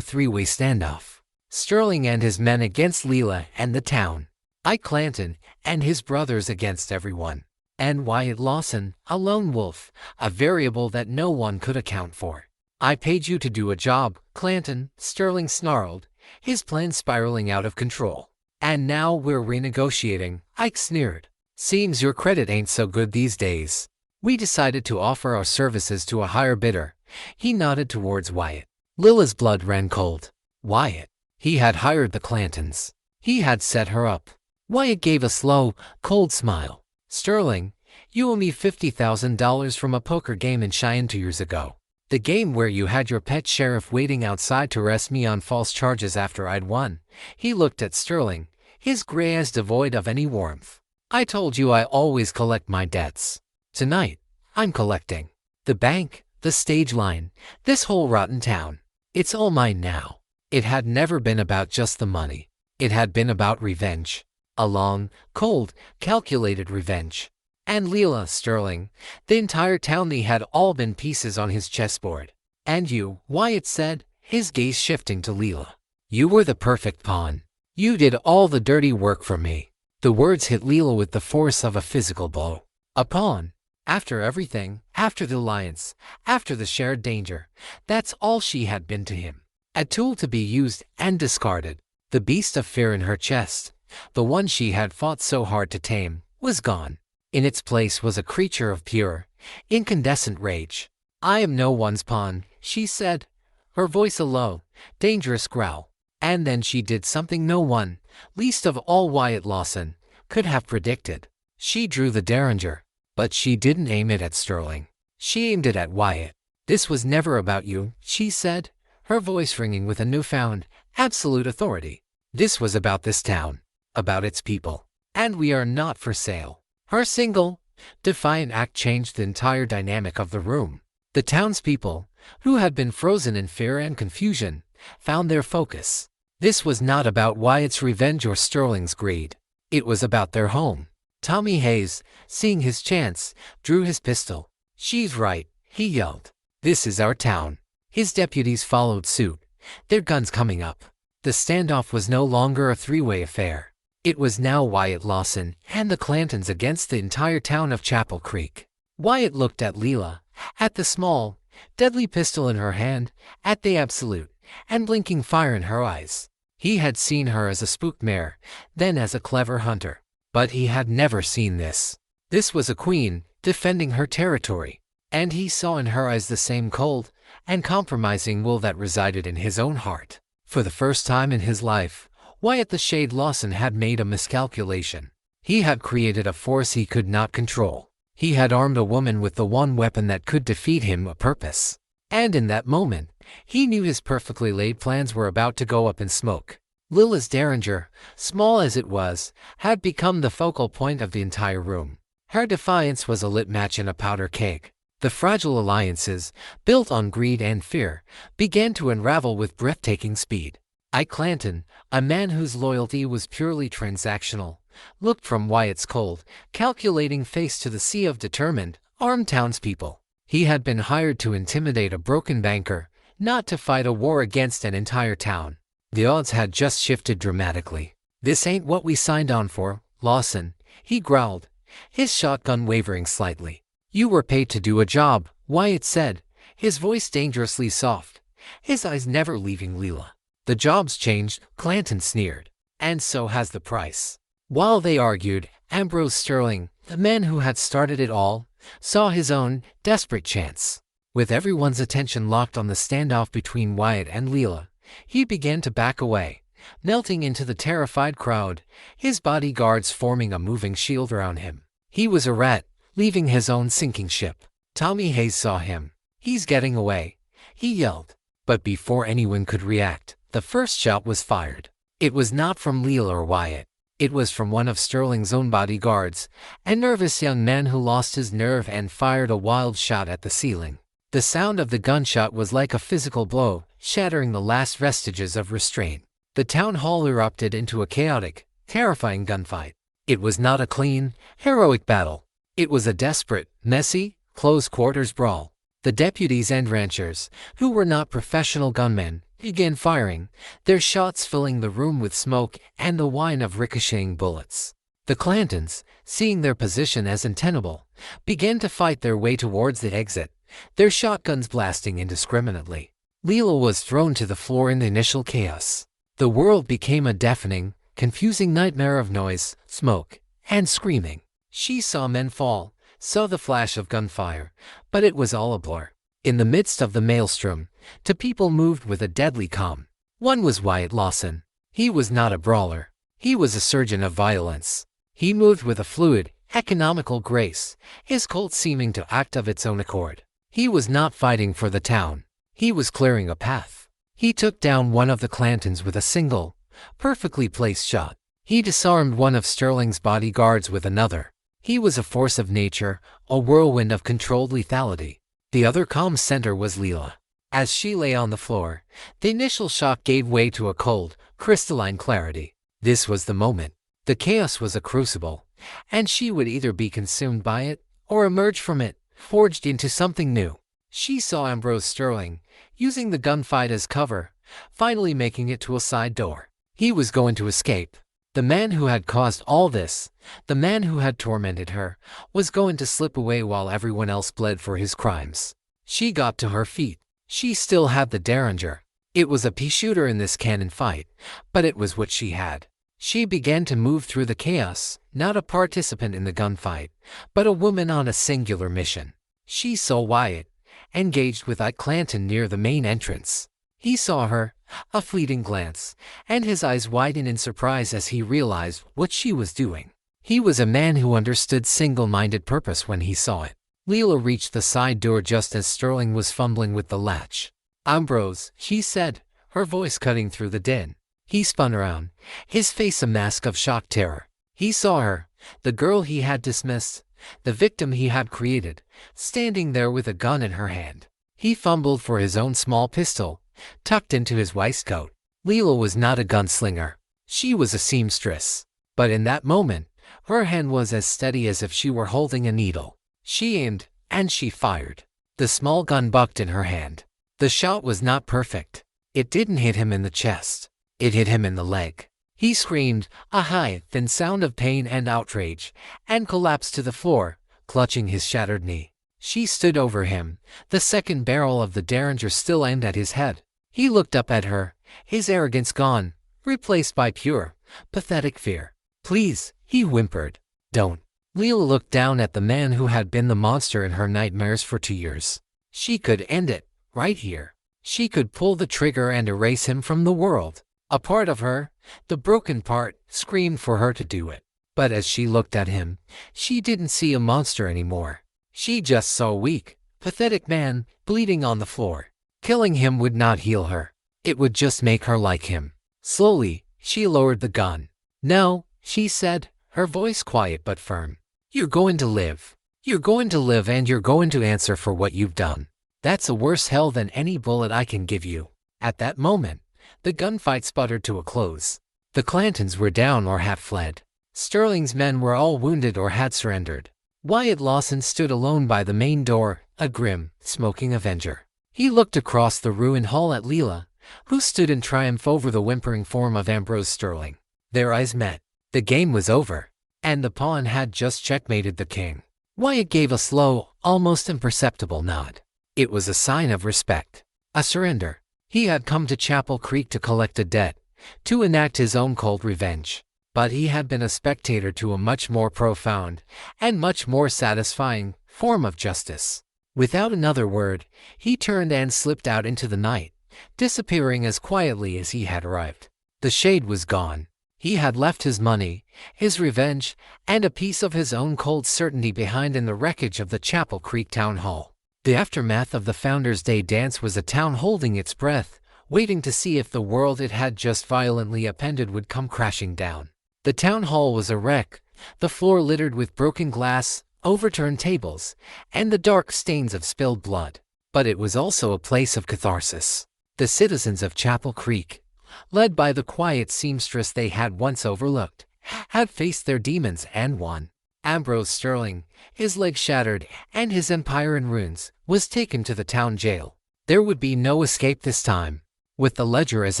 three-way standoff. Sterling and his men against Leela and the town. Ike Clanton and his brothers against everyone. And Wyatt Lawson, a lone wolf, a variable that no one could account for. "I paid you to do a job, Clanton," Sterling snarled, his plan spiraling out of control. "And now we're renegotiating," Ike sneered. "Seems your credit ain't so good these days. We decided to offer our services to a higher bidder." He nodded towards Wyatt. Lila's blood ran cold. Wyatt. He had hired the Clantons. He had set her up. Wyatt gave a slow, cold smile. "Sterling, you owe me $50,000 from a poker game in Cheyenne 2 years ago. The game where you had your pet sheriff waiting outside to arrest me on false charges after I'd won." He looked at Sterling, his gray eyes devoid of any warmth. "I told you I always collect my debts. Tonight, I'm collecting. The bank, the stage line, this whole rotten town. It's all mine now." It had never been about just the money. It had been about revenge. A long, cold, calculated revenge. And Leela, Sterling, the entire town, they had all been pieces on his chessboard. "And you," Wyatt said, his gaze shifting to Leela. "You were the perfect pawn. You did all the dirty work for me." The words hit Leela with the force of a physical blow. A pawn. After everything, after the alliance, after the shared danger, that's all she had been to him. A tool to be used and discarded. The beast of fear in her chest, the one she had fought so hard to tame, was gone. In its place was a creature of pure, incandescent rage. "I am no one's pawn," she said, her voice a low, dangerous growl. And then she did something no one, least of all Wyatt Lawson, could have predicted. She drew the Derringer, but she didn't aim it at Sterling. She aimed it at Wyatt. "This was never about you," she said, her voice ringing with a newfound, absolute authority. "This was about this town, about its people. And we are not for sale." Her single, defiant act changed the entire dynamic of the room. The townspeople, who had been frozen in fear and confusion, found their focus. This was not about Wyatt's revenge or Sterling's greed. It was about their home. Tommy Hayes, seeing his chance, drew his pistol. "She's right," he yelled. "This is our town." His deputies followed suit, their guns coming up. The standoff was no longer a three-way affair. It was now Wyatt Lawson and the Clantons against the entire town of Chapel Creek. Wyatt looked at Leela, at the small, deadly pistol in her hand, at the absolute, and blinking fire in her eyes. He had seen her as a spooked mare, then as a clever hunter. But he had never seen this. This was a queen, defending her territory. And he saw in her eyes the same cold and compromising will that resided in his own heart. For the first time in his life, Wyatt the Shade Lawson had made a miscalculation. He had created a force he could not control. He had armed a woman with the one weapon that could defeat him, a purpose. And in that moment, he knew his perfectly laid plans were about to go up in smoke. Lila's Derringer, small as it was, had become the focal point of the entire room. Her defiance was a lit match in a powder keg. The fragile alliances, built on greed and fear, began to unravel with breathtaking speed. Ike Clanton, a man whose loyalty was purely transactional, looked from Wyatt's cold, calculating face to the sea of determined, armed townspeople. He had been hired to intimidate a broken banker, not to fight a war against an entire town. The odds had just shifted dramatically. "This ain't what we signed on for, Lawson," he growled, his shotgun wavering slightly. "You were paid to do a job," Wyatt said, his voice dangerously soft, his eyes never leaving Leela. "The job's changed," Clanton sneered. "And so has the price." While they argued, Ambrose Sterling, the man who had started it all, saw his own desperate chance. With everyone's attention locked on the standoff between Wyatt and Leela, he began to back away, melting into the terrified crowd, his bodyguards forming a moving shield around him. He was a rat, leaving his own sinking ship. Tommy Hayes saw him. "He's getting away," he yelled. But before anyone could react, the first shot was fired. It was not from Leela or Wyatt. It was from one of Sterling's own bodyguards, a nervous young man who lost his nerve and fired a wild shot at the ceiling. The sound of the gunshot was like a physical blow, shattering the last vestiges of restraint. The town hall erupted into a chaotic, terrifying gunfight. It was not a clean, heroic battle. It was a desperate, messy, close-quarters brawl. The deputies and ranchers, who were not professional gunmen, began firing, their shots filling the room with smoke and the whine of ricocheting bullets. The Clantons, seeing their position as untenable, began to fight their way towards the exit, their shotguns blasting indiscriminately. Leela was thrown to the floor in the initial chaos. The world became a deafening, confusing nightmare of noise, smoke, and screaming. She saw men fall, saw the flash of gunfire, but it was all a blur. In the midst of the maelstrom, two people moved with a deadly calm. One was Wyatt Lawson. He was not a brawler. He was a surgeon of violence. He moved with a fluid, economical grace, his Colt seeming to act of its own accord. He was not fighting for the town. He was clearing a path. He took down one of the Clantons with a single, perfectly placed shot. He disarmed one of Sterling's bodyguards with another. He was a force of nature, a whirlwind of controlled lethality. The other calm center was Leela. As she lay on the floor, the initial shock gave way to a cold, crystalline clarity. This was the moment. The chaos was a crucible, and she would either be consumed by it, or emerge from it, forged into something new. She saw Ambrose Sterling, using the gunfight as cover, finally making it to a side door. He was going to escape. The man who had caused all this, the man who had tormented her, was going to slip away while everyone else bled for his crimes. She got to her feet. She still had the Derringer. It was a pea-shooter in this cannon fight, but it was what she had. She began to move through the chaos, not a participant in the gunfight, but a woman on a singular mission. She saw Wyatt, engaged with Ike Clanton near the main entrance. He saw her, a fleeting glance, and his eyes widened in surprise as he realized what she was doing. He was a man who understood single-minded purpose when he saw it. Leela reached the side door just as Sterling was fumbling with the latch. "Ambrose," she said, her voice cutting through the din. He spun around, his face a mask of shocked terror. He saw her, the girl he had dismissed, the victim he had created, standing there with a gun in her hand. He fumbled for his own small pistol, tucked into his waistcoat. Leela was not a gunslinger. She was a seamstress. But in that moment, her hand was as steady as if she were holding a needle. She aimed, and she fired. The small gun bucked in her hand. The shot was not perfect. It didn't hit him in the chest. It hit him in the leg. He screamed, a high, thin sound of pain and outrage, and collapsed to the floor, clutching his shattered knee. She stood over him, the second barrel of the Derringer still aimed at his head. He looked up at her, his arrogance gone, replaced by pure, pathetic fear. "Please," he whimpered. "Don't." Leela looked down at the man who had been the monster in her nightmares for 2 years. She could end it, right here. She could pull the trigger and erase him from the world. A part of her, the broken part, screamed for her to do it. But as she looked at him, she didn't see a monster anymore. She just saw a weak, pathetic man, bleeding on the floor. Killing him would not heal her. It would just make her like him. Slowly, she lowered the gun. "No," she said, her voice quiet but firm. "You're going to live." You're going to live and you're going to answer for what you've done. That's a worse hell than any bullet I can give you." At that moment, the gunfight sputtered to a close. The Clantons were down or had fled. Sterling's men were all wounded or had surrendered. Wyatt Lawson stood alone by the main door, a grim, smoking avenger. He looked across the ruined hall at Leela, who stood in triumph over the whimpering form of Ambrose Sterling. Their eyes met. The game was over, and the pawn had just checkmated the king. Wyatt gave a slow, almost imperceptible nod. It was a sign of respect, a surrender. He had come to Chapel Creek to collect a debt, to enact his own cold revenge. But he had been a spectator to a much more profound, and much more satisfying, form of justice. Without another word, he turned and slipped out into the night, disappearing as quietly as he had arrived. The shade was gone. He had left his money, his revenge, and a piece of his own cold certainty behind in the wreckage of the Chapel Creek Town Hall. The aftermath of the Founders' Day dance was a town holding its breath, waiting to see if the world it had just violently upended would come crashing down. The town hall was a wreck, the floor littered with broken glass, overturned tables, and the dark stains of spilled blood. But it was also a place of catharsis. The citizens of Chapel Creek, led by the quiet seamstress they had once overlooked, had faced their demons and won. Ambrose Sterling, his leg shattered and his empire in ruins, was taken to the town jail. There would be no escape this time. With the ledger as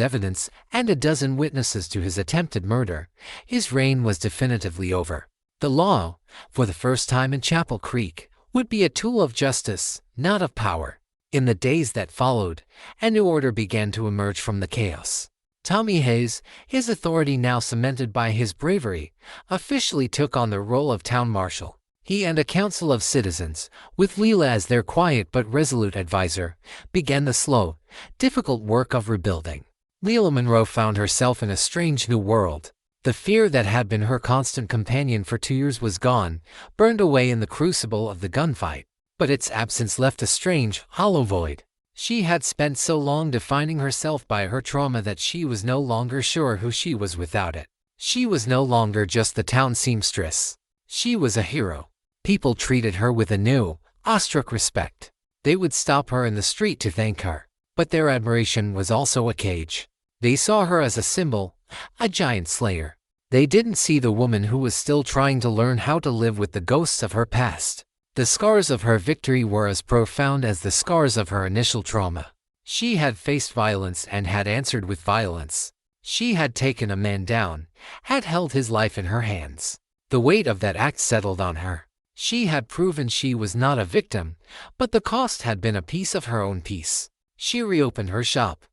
evidence and a dozen witnesses to his attempted murder, his reign was definitively over. The law, for the first time in Chapel Creek, would be a tool of justice, not of power. In the days that followed, a new order began to emerge from the chaos. Tommy Hayes, his authority now cemented by his bravery, officially took on the role of town marshal. He and a council of citizens, with Leela as their quiet but resolute advisor, began the slow, difficult work of rebuilding. Leela Monroe found herself in a strange new world. The fear that had been her constant companion for 2 years was gone, burned away in the crucible of the gunfight. But its absence left a strange, hollow void. She had spent so long defining herself by her trauma that she was no longer sure who she was without it. She was no longer just the town seamstress. She was a hero. People treated her with a new, awestruck respect. They would stop her in the street to thank her. But their admiration was also a cage. They saw her as a symbol, a giant slayer. They didn't see the woman who was still trying to learn how to live with the ghosts of her past. The scars of her victory were as profound as the scars of her initial trauma. She had faced violence and had answered with violence. She had taken a man down, had held his life in her hands. The weight of that act settled on her. She had proven she was not a victim, but the cost had been a piece of her own peace. She reopened her shop,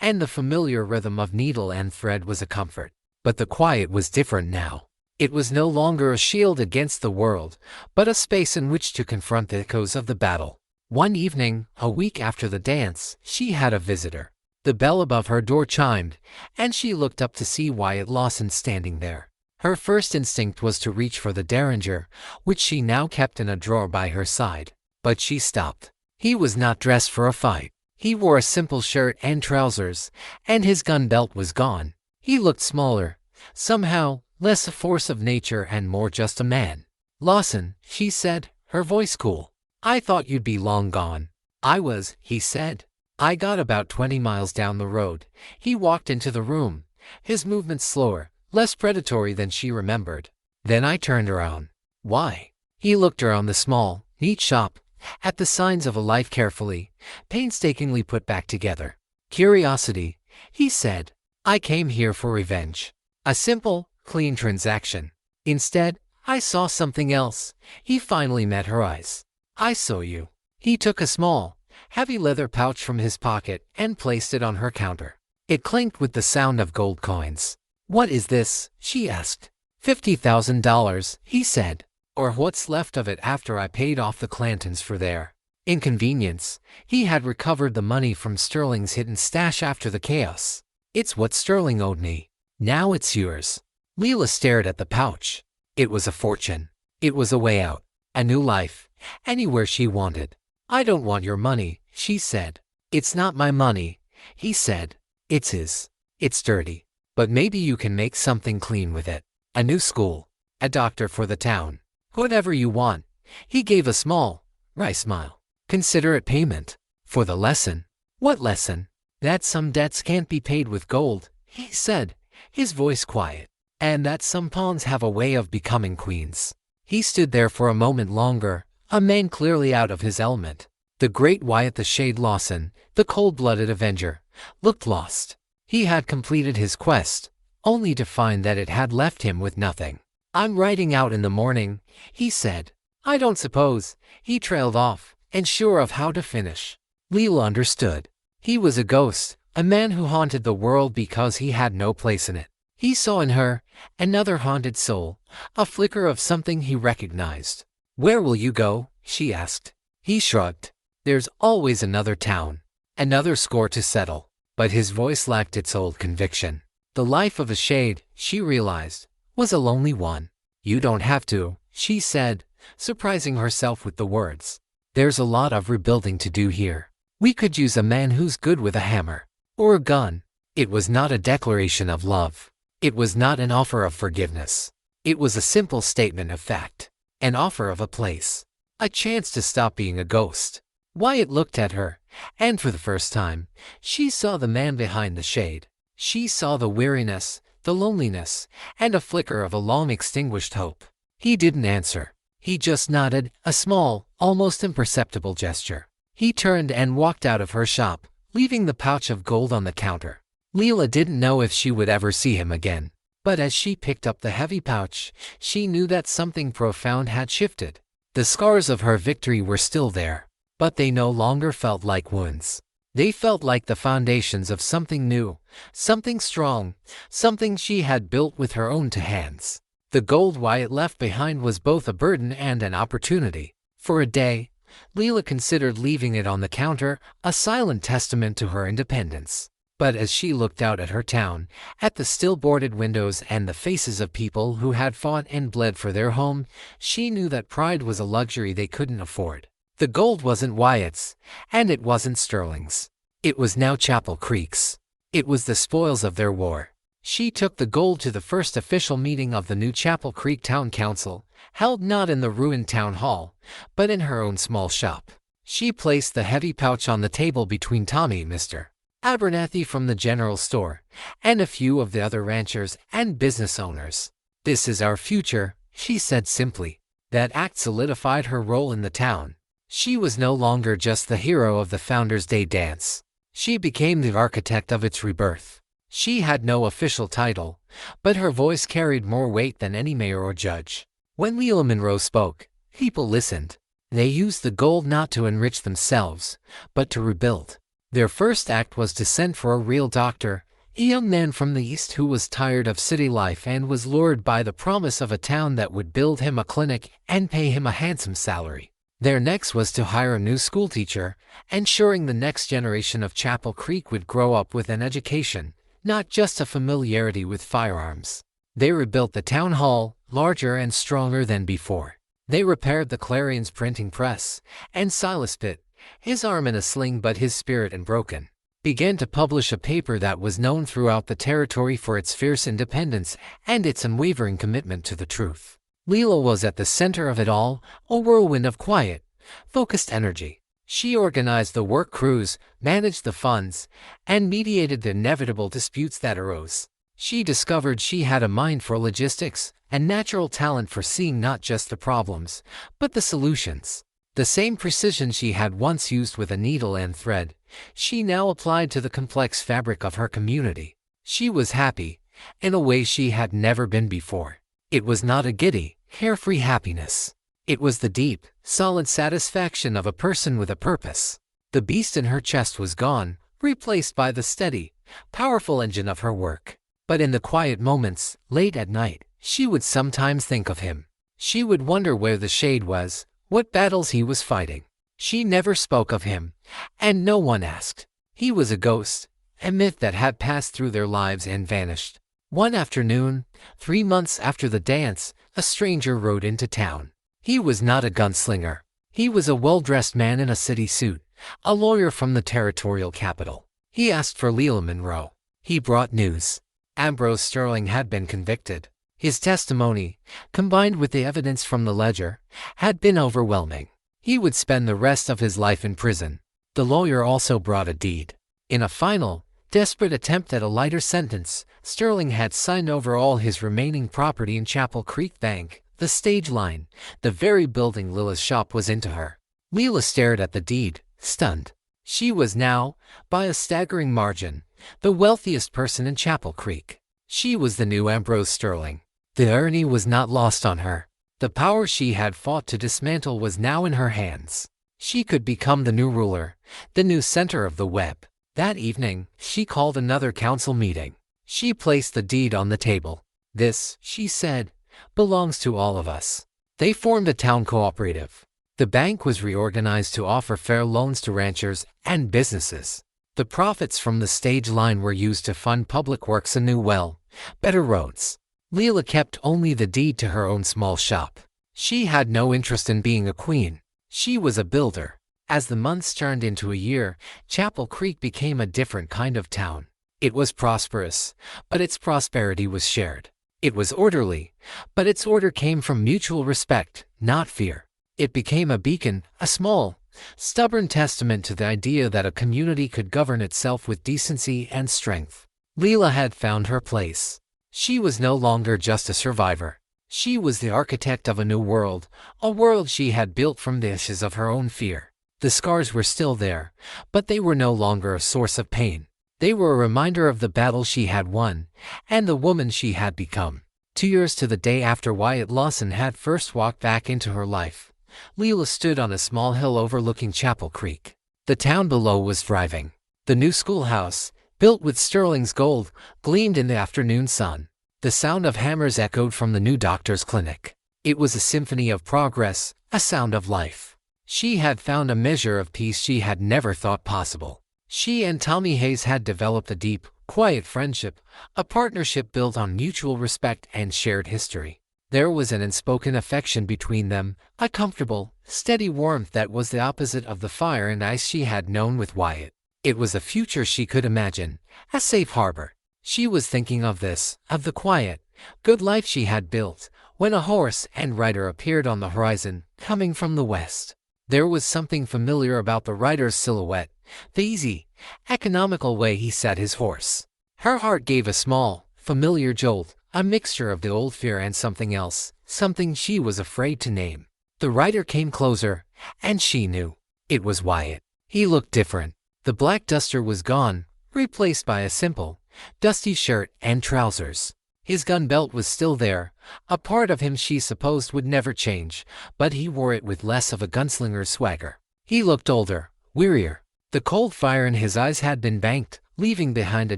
and the familiar rhythm of needle and thread was a comfort. But the quiet was different now. It was no longer a shield against the world, but a space in which to confront the echoes of the battle. One evening, a week after the dance, she had a visitor. The bell above her door chimed, and she looked up to see Wyatt Lawson standing there. Her first instinct was to reach for the derringer, which she now kept in a drawer by her side. But she stopped. He was not dressed for a fight. He wore a simple shirt and trousers, and his gun belt was gone. He looked smaller, somehow, less a force of nature and more just a man. "Lawson," she said, her voice cool. "I thought you'd be long gone." "I was," he said. "I got about 20 miles down the road." He walked into the room, his movements slower, less predatory than she remembered. "Then I turned around." "Why?" He looked around the small, neat shop, at the signs of a life carefully, painstakingly put back together. "Curiosity," he said. "I came here for revenge. A simple, clean transaction. Instead, I saw something else." He finally met her eyes. "I saw you." He took a small, heavy leather pouch from his pocket and placed it on her counter. It clinked with the sound of gold coins. "What is this?" she asked. $50,000, he said. "Or what's left of it after I paid off the Clantons for their inconvenience." He had recovered the money from Sterling's hidden stash after the chaos. "It's what Sterling owed me. Now it's yours." Leela stared at the pouch. It was a fortune. It was a way out, a new life, anywhere she wanted. "I don't want your money," she said. "It's not my money," he said. "It's his. It's dirty. But maybe you can make something clean with it. A new school. A doctor for the town. Whatever you want," He gave a small, wry smile. "Consider it payment. For the lesson." "What lesson?" "That some debts can't be paid with gold," he said, his voice quiet. "And that some pawns have a way of becoming queens." He stood there for a moment longer, a man clearly out of his element. The great Wyatt the Shade Lawson, the cold-blooded avenger, looked lost. He had completed his quest, only to find that it had left him with nothing. "I'm riding out in the morning," he said. "I don't suppose," he trailed off, and sure of how to finish. Leela understood. He was a ghost, a man who haunted the world because he had no place in it. He saw in her another haunted soul, a flicker of something he recognized. "Where will you go?" she asked. He shrugged. "There's always another town, another score to settle." But his voice lacked its old conviction. The life of a shade, she realized, was a lonely one. "You don't have to," she said, surprising herself with the words. "There's a lot of rebuilding to do here. We could use a man who's good with a hammer. Or a gun." It was not a declaration of love. It was not an offer of forgiveness. It was a simple statement of fact. An offer of a place. A chance to stop being a ghost. Wyatt looked at her, and for the first time, she saw the man behind the shade. She saw the weariness, the loneliness, and a flicker of a long-extinguished hope. He didn't answer. He just nodded, a small, almost imperceptible gesture. He turned and walked out of her shop, leaving the pouch of gold on the counter. Leela didn't know if she would ever see him again. But as she picked up the heavy pouch, she knew that something profound had shifted. The scars of her victory were still there, but they no longer felt like wounds. They felt like the foundations of something new, something strong, something she had built with her own two hands. The gold Wyatt left behind was both a burden and an opportunity. For a day, Leela considered leaving it on the counter, a silent testament to her independence. But as she looked out at her town, at the still boarded windows and the faces of people who had fought and bled for their home, she knew that pride was a luxury they couldn't afford. The gold wasn't Wyatt's, and it wasn't Sterling's. It was now Chapel Creek's. It was the spoils of their war. She took the gold to the first official meeting of the new Chapel Creek Town Council, held not in the ruined town hall, but in her own small shop. She placed the heavy pouch on the table between Tommy, Mr. Abernathy from the general store, and a few of the other ranchers and business owners. "This is our future," she said simply. That act solidified her role in the town. She was no longer just the hero of the Founders' Day dance. She became the architect of its rebirth. She had no official title, but her voice carried more weight than any mayor or judge. When Leela Monroe spoke, people listened. They used the gold not to enrich themselves, but to rebuild. Their first act was to send for a real doctor, a young man from the East who was tired of city life and was lured by the promise of a town that would build him a clinic and pay him a handsome salary. Their next was to hire a new schoolteacher, ensuring the next generation of Chapel Creek would grow up with an education, not just a familiarity with firearms. They rebuilt the town hall, larger and stronger than before. They repaired the Clarion's printing press, and Silas Pitt, his arm in a sling but his spirit unbroken, began to publish a paper that was known throughout the territory for its fierce independence and its unwavering commitment to the truth. Leela was at the center of it all, a whirlwind of quiet, focused energy. She organized the work crews, managed the funds, and mediated the inevitable disputes that arose. She discovered she had a mind for logistics, and natural talent for seeing not just the problems, but the solutions. The same precision she had once used with a needle and thread, she now applied to the complex fabric of her community. She was happy, in a way she had never been before. It was not a giddy, carefree happiness. It was the deep, solid satisfaction of a person with a purpose. The beast in her chest was gone, replaced by the steady, powerful engine of her work. But in the quiet moments, late at night, she would sometimes think of him. She would wonder where the shade was, what battles he was fighting. She never spoke of him, and no one asked. He was a ghost, a myth that had passed through their lives and vanished. One afternoon, 3 months after the dance, a stranger rode into town. He was not a gunslinger. He was a well-dressed man in a city suit, a lawyer from the territorial capital. He asked for Leela Monroe. He brought news. Ambrose Sterling had been convicted. His testimony, combined with the evidence from the ledger, had been overwhelming. He would spend the rest of his life in prison. The lawyer also brought a deed. In a final, desperate attempt at a lighter sentence, Sterling had signed over all his remaining property in Chapel Creek Bank, the stage line, the very building Lila's shop was into her. Lila stared at the deed, stunned. She was now, by a staggering margin, the wealthiest person in Chapel Creek. She was the new Ambrose Sterling. The irony was not lost on her. The power she had fought to dismantle was now in her hands. She could become the new ruler, the new center of the web. That evening, she called another council meeting. She placed the deed on the table. "This," she said, "belongs to all of us." They formed a town cooperative. The bank was reorganized to offer fair loans to ranchers and businesses. The profits from the stage line were used to fund public works and new better roads. Lila kept only the deed to her own small shop. She had no interest in being a queen. She was a builder. As the months turned into a year, Chapel Creek became a different kind of town. It was prosperous, but its prosperity was shared. It was orderly, but its order came from mutual respect, not fear. It became a beacon, a small, stubborn testament to the idea that a community could govern itself with decency and strength. Lila had found her place. She was no longer just a survivor. She was the architect of a new world, a world she had built from the ashes of her own fear. The scars were still there, but they were no longer a source of pain. They were a reminder of the battle she had won, and the woman she had become. 2 years to the day after Wyatt Lawson had first walked back into her life, Lila stood on a small hill overlooking Chapel Creek. The town below was thriving. The new schoolhouse, built with Sterling's gold, gleamed in the afternoon sun. The sound of hammers echoed from the new doctor's clinic. It was a symphony of progress, a sound of life. She had found a measure of peace she had never thought possible. She and Tommy Hayes had developed a deep, quiet friendship, a partnership built on mutual respect and shared history. There was an unspoken affection between them, a comfortable, steady warmth that was the opposite of the fire and ice she had known with Wyatt. It was a future she could imagine, a safe harbor. She was thinking of this, of the quiet, good life she had built, when a horse and rider appeared on the horizon, coming from the west. There was something familiar about the rider's silhouette, the easy, economical way he sat his horse. Her heart gave a small, familiar jolt, a mixture of the old fear and something else, something she was afraid to name. The rider came closer, and she knew. It was Wyatt. He looked different. The black duster was gone, replaced by a simple, dusty shirt and trousers. His gun belt was still there, a part of him she supposed would never change, but he wore it with less of a gunslinger's swagger. He looked older, wearier. The cold fire in his eyes had been banked, leaving behind a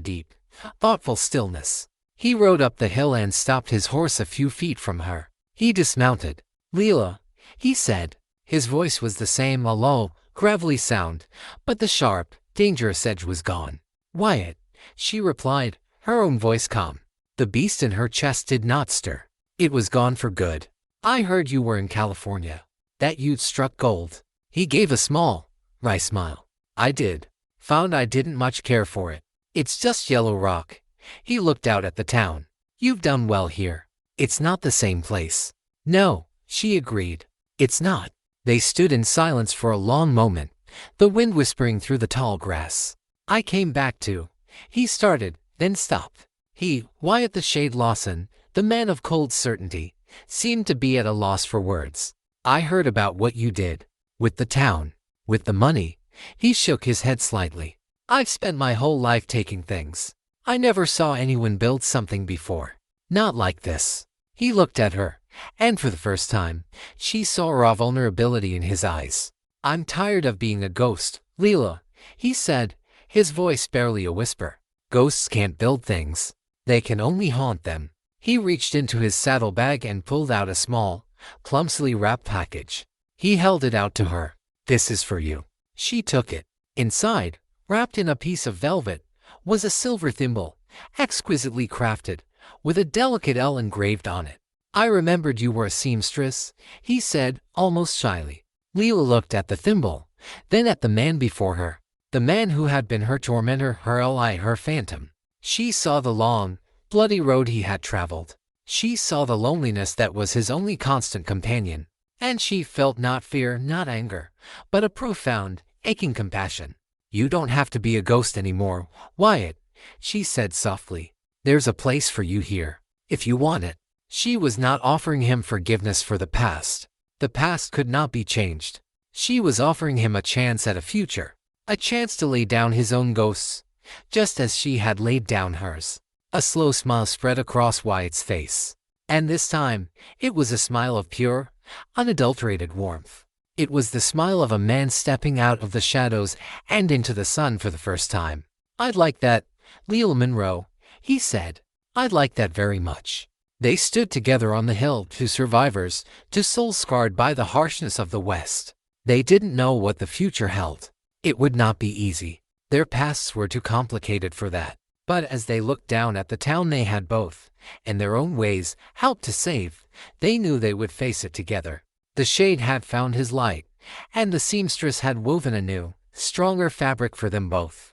deep, thoughtful stillness. He rode up the hill and stopped his horse a few feet from her. He dismounted. "Lila," he said. His voice was the same, a low, gravelly sound, but the sharp, dangerous edge was gone. "Wyatt," she replied, her own voice calm. The beast in her chest did not stir. It was gone for good. "I heard you were in California. That you'd struck gold." He gave a small, wry smile. "I did. Found I didn't much care for it. It's just yellow rock." He looked out at the town. "You've done well here. It's not the same place." "No," she agreed. "It's not." They stood in silence for a long moment, the wind whispering through the tall grass. "I came back to," he started, then stopped. He, Wyatt the Shade Lawson, the man of cold certainty, seemed to be at a loss for words. "I heard about what you did. With the town. With the money." He shook his head slightly. "I've spent my whole life taking things. I never saw anyone build something before. Not like this." He looked at her, and for the first time, she saw raw vulnerability in his eyes. "I'm tired of being a ghost, Lila," he said, his voice barely a whisper. "Ghosts can't build things. They can only haunt them." He reached into his saddlebag and pulled out a small, clumsily wrapped package. He held it out to her. "This is for you." She took it. Inside, wrapped in a piece of velvet, was a silver thimble, exquisitely crafted, with a delicate L engraved on it. "I remembered you were a seamstress," he said, almost shyly. Lila looked at the thimble, then at the man before her, the man who had been her tormentor, her ally, her phantom. She saw the long, bloody road he had traveled. She saw the loneliness that was his only constant companion, and she felt not fear, not anger, but a profound, aching compassion. "You don't have to be a ghost anymore, Wyatt," she said softly. "There's a place for you here, if you want it." She was not offering him forgiveness for the past. The past could not be changed. She was offering him a chance at a future, a chance to lay down his own ghosts, just as she had laid down hers. A slow smile spread across Wyatt's face, and this time, it was a smile of pure, unadulterated warmth. It was the smile of a man stepping out of the shadows and into the sun for the first time. "I'd like that, Leo Monroe," he said. "I'd like that very much." They stood together on the hill, two survivors, two souls scarred by the harshness of the West. They didn't know what the future held. It would not be easy. Their pasts were too complicated for that. But as they looked down at the town they had both, in their own ways, helped to save, they knew they would face it together. The shade had found his light, and the seamstress had woven a new, stronger fabric for them both.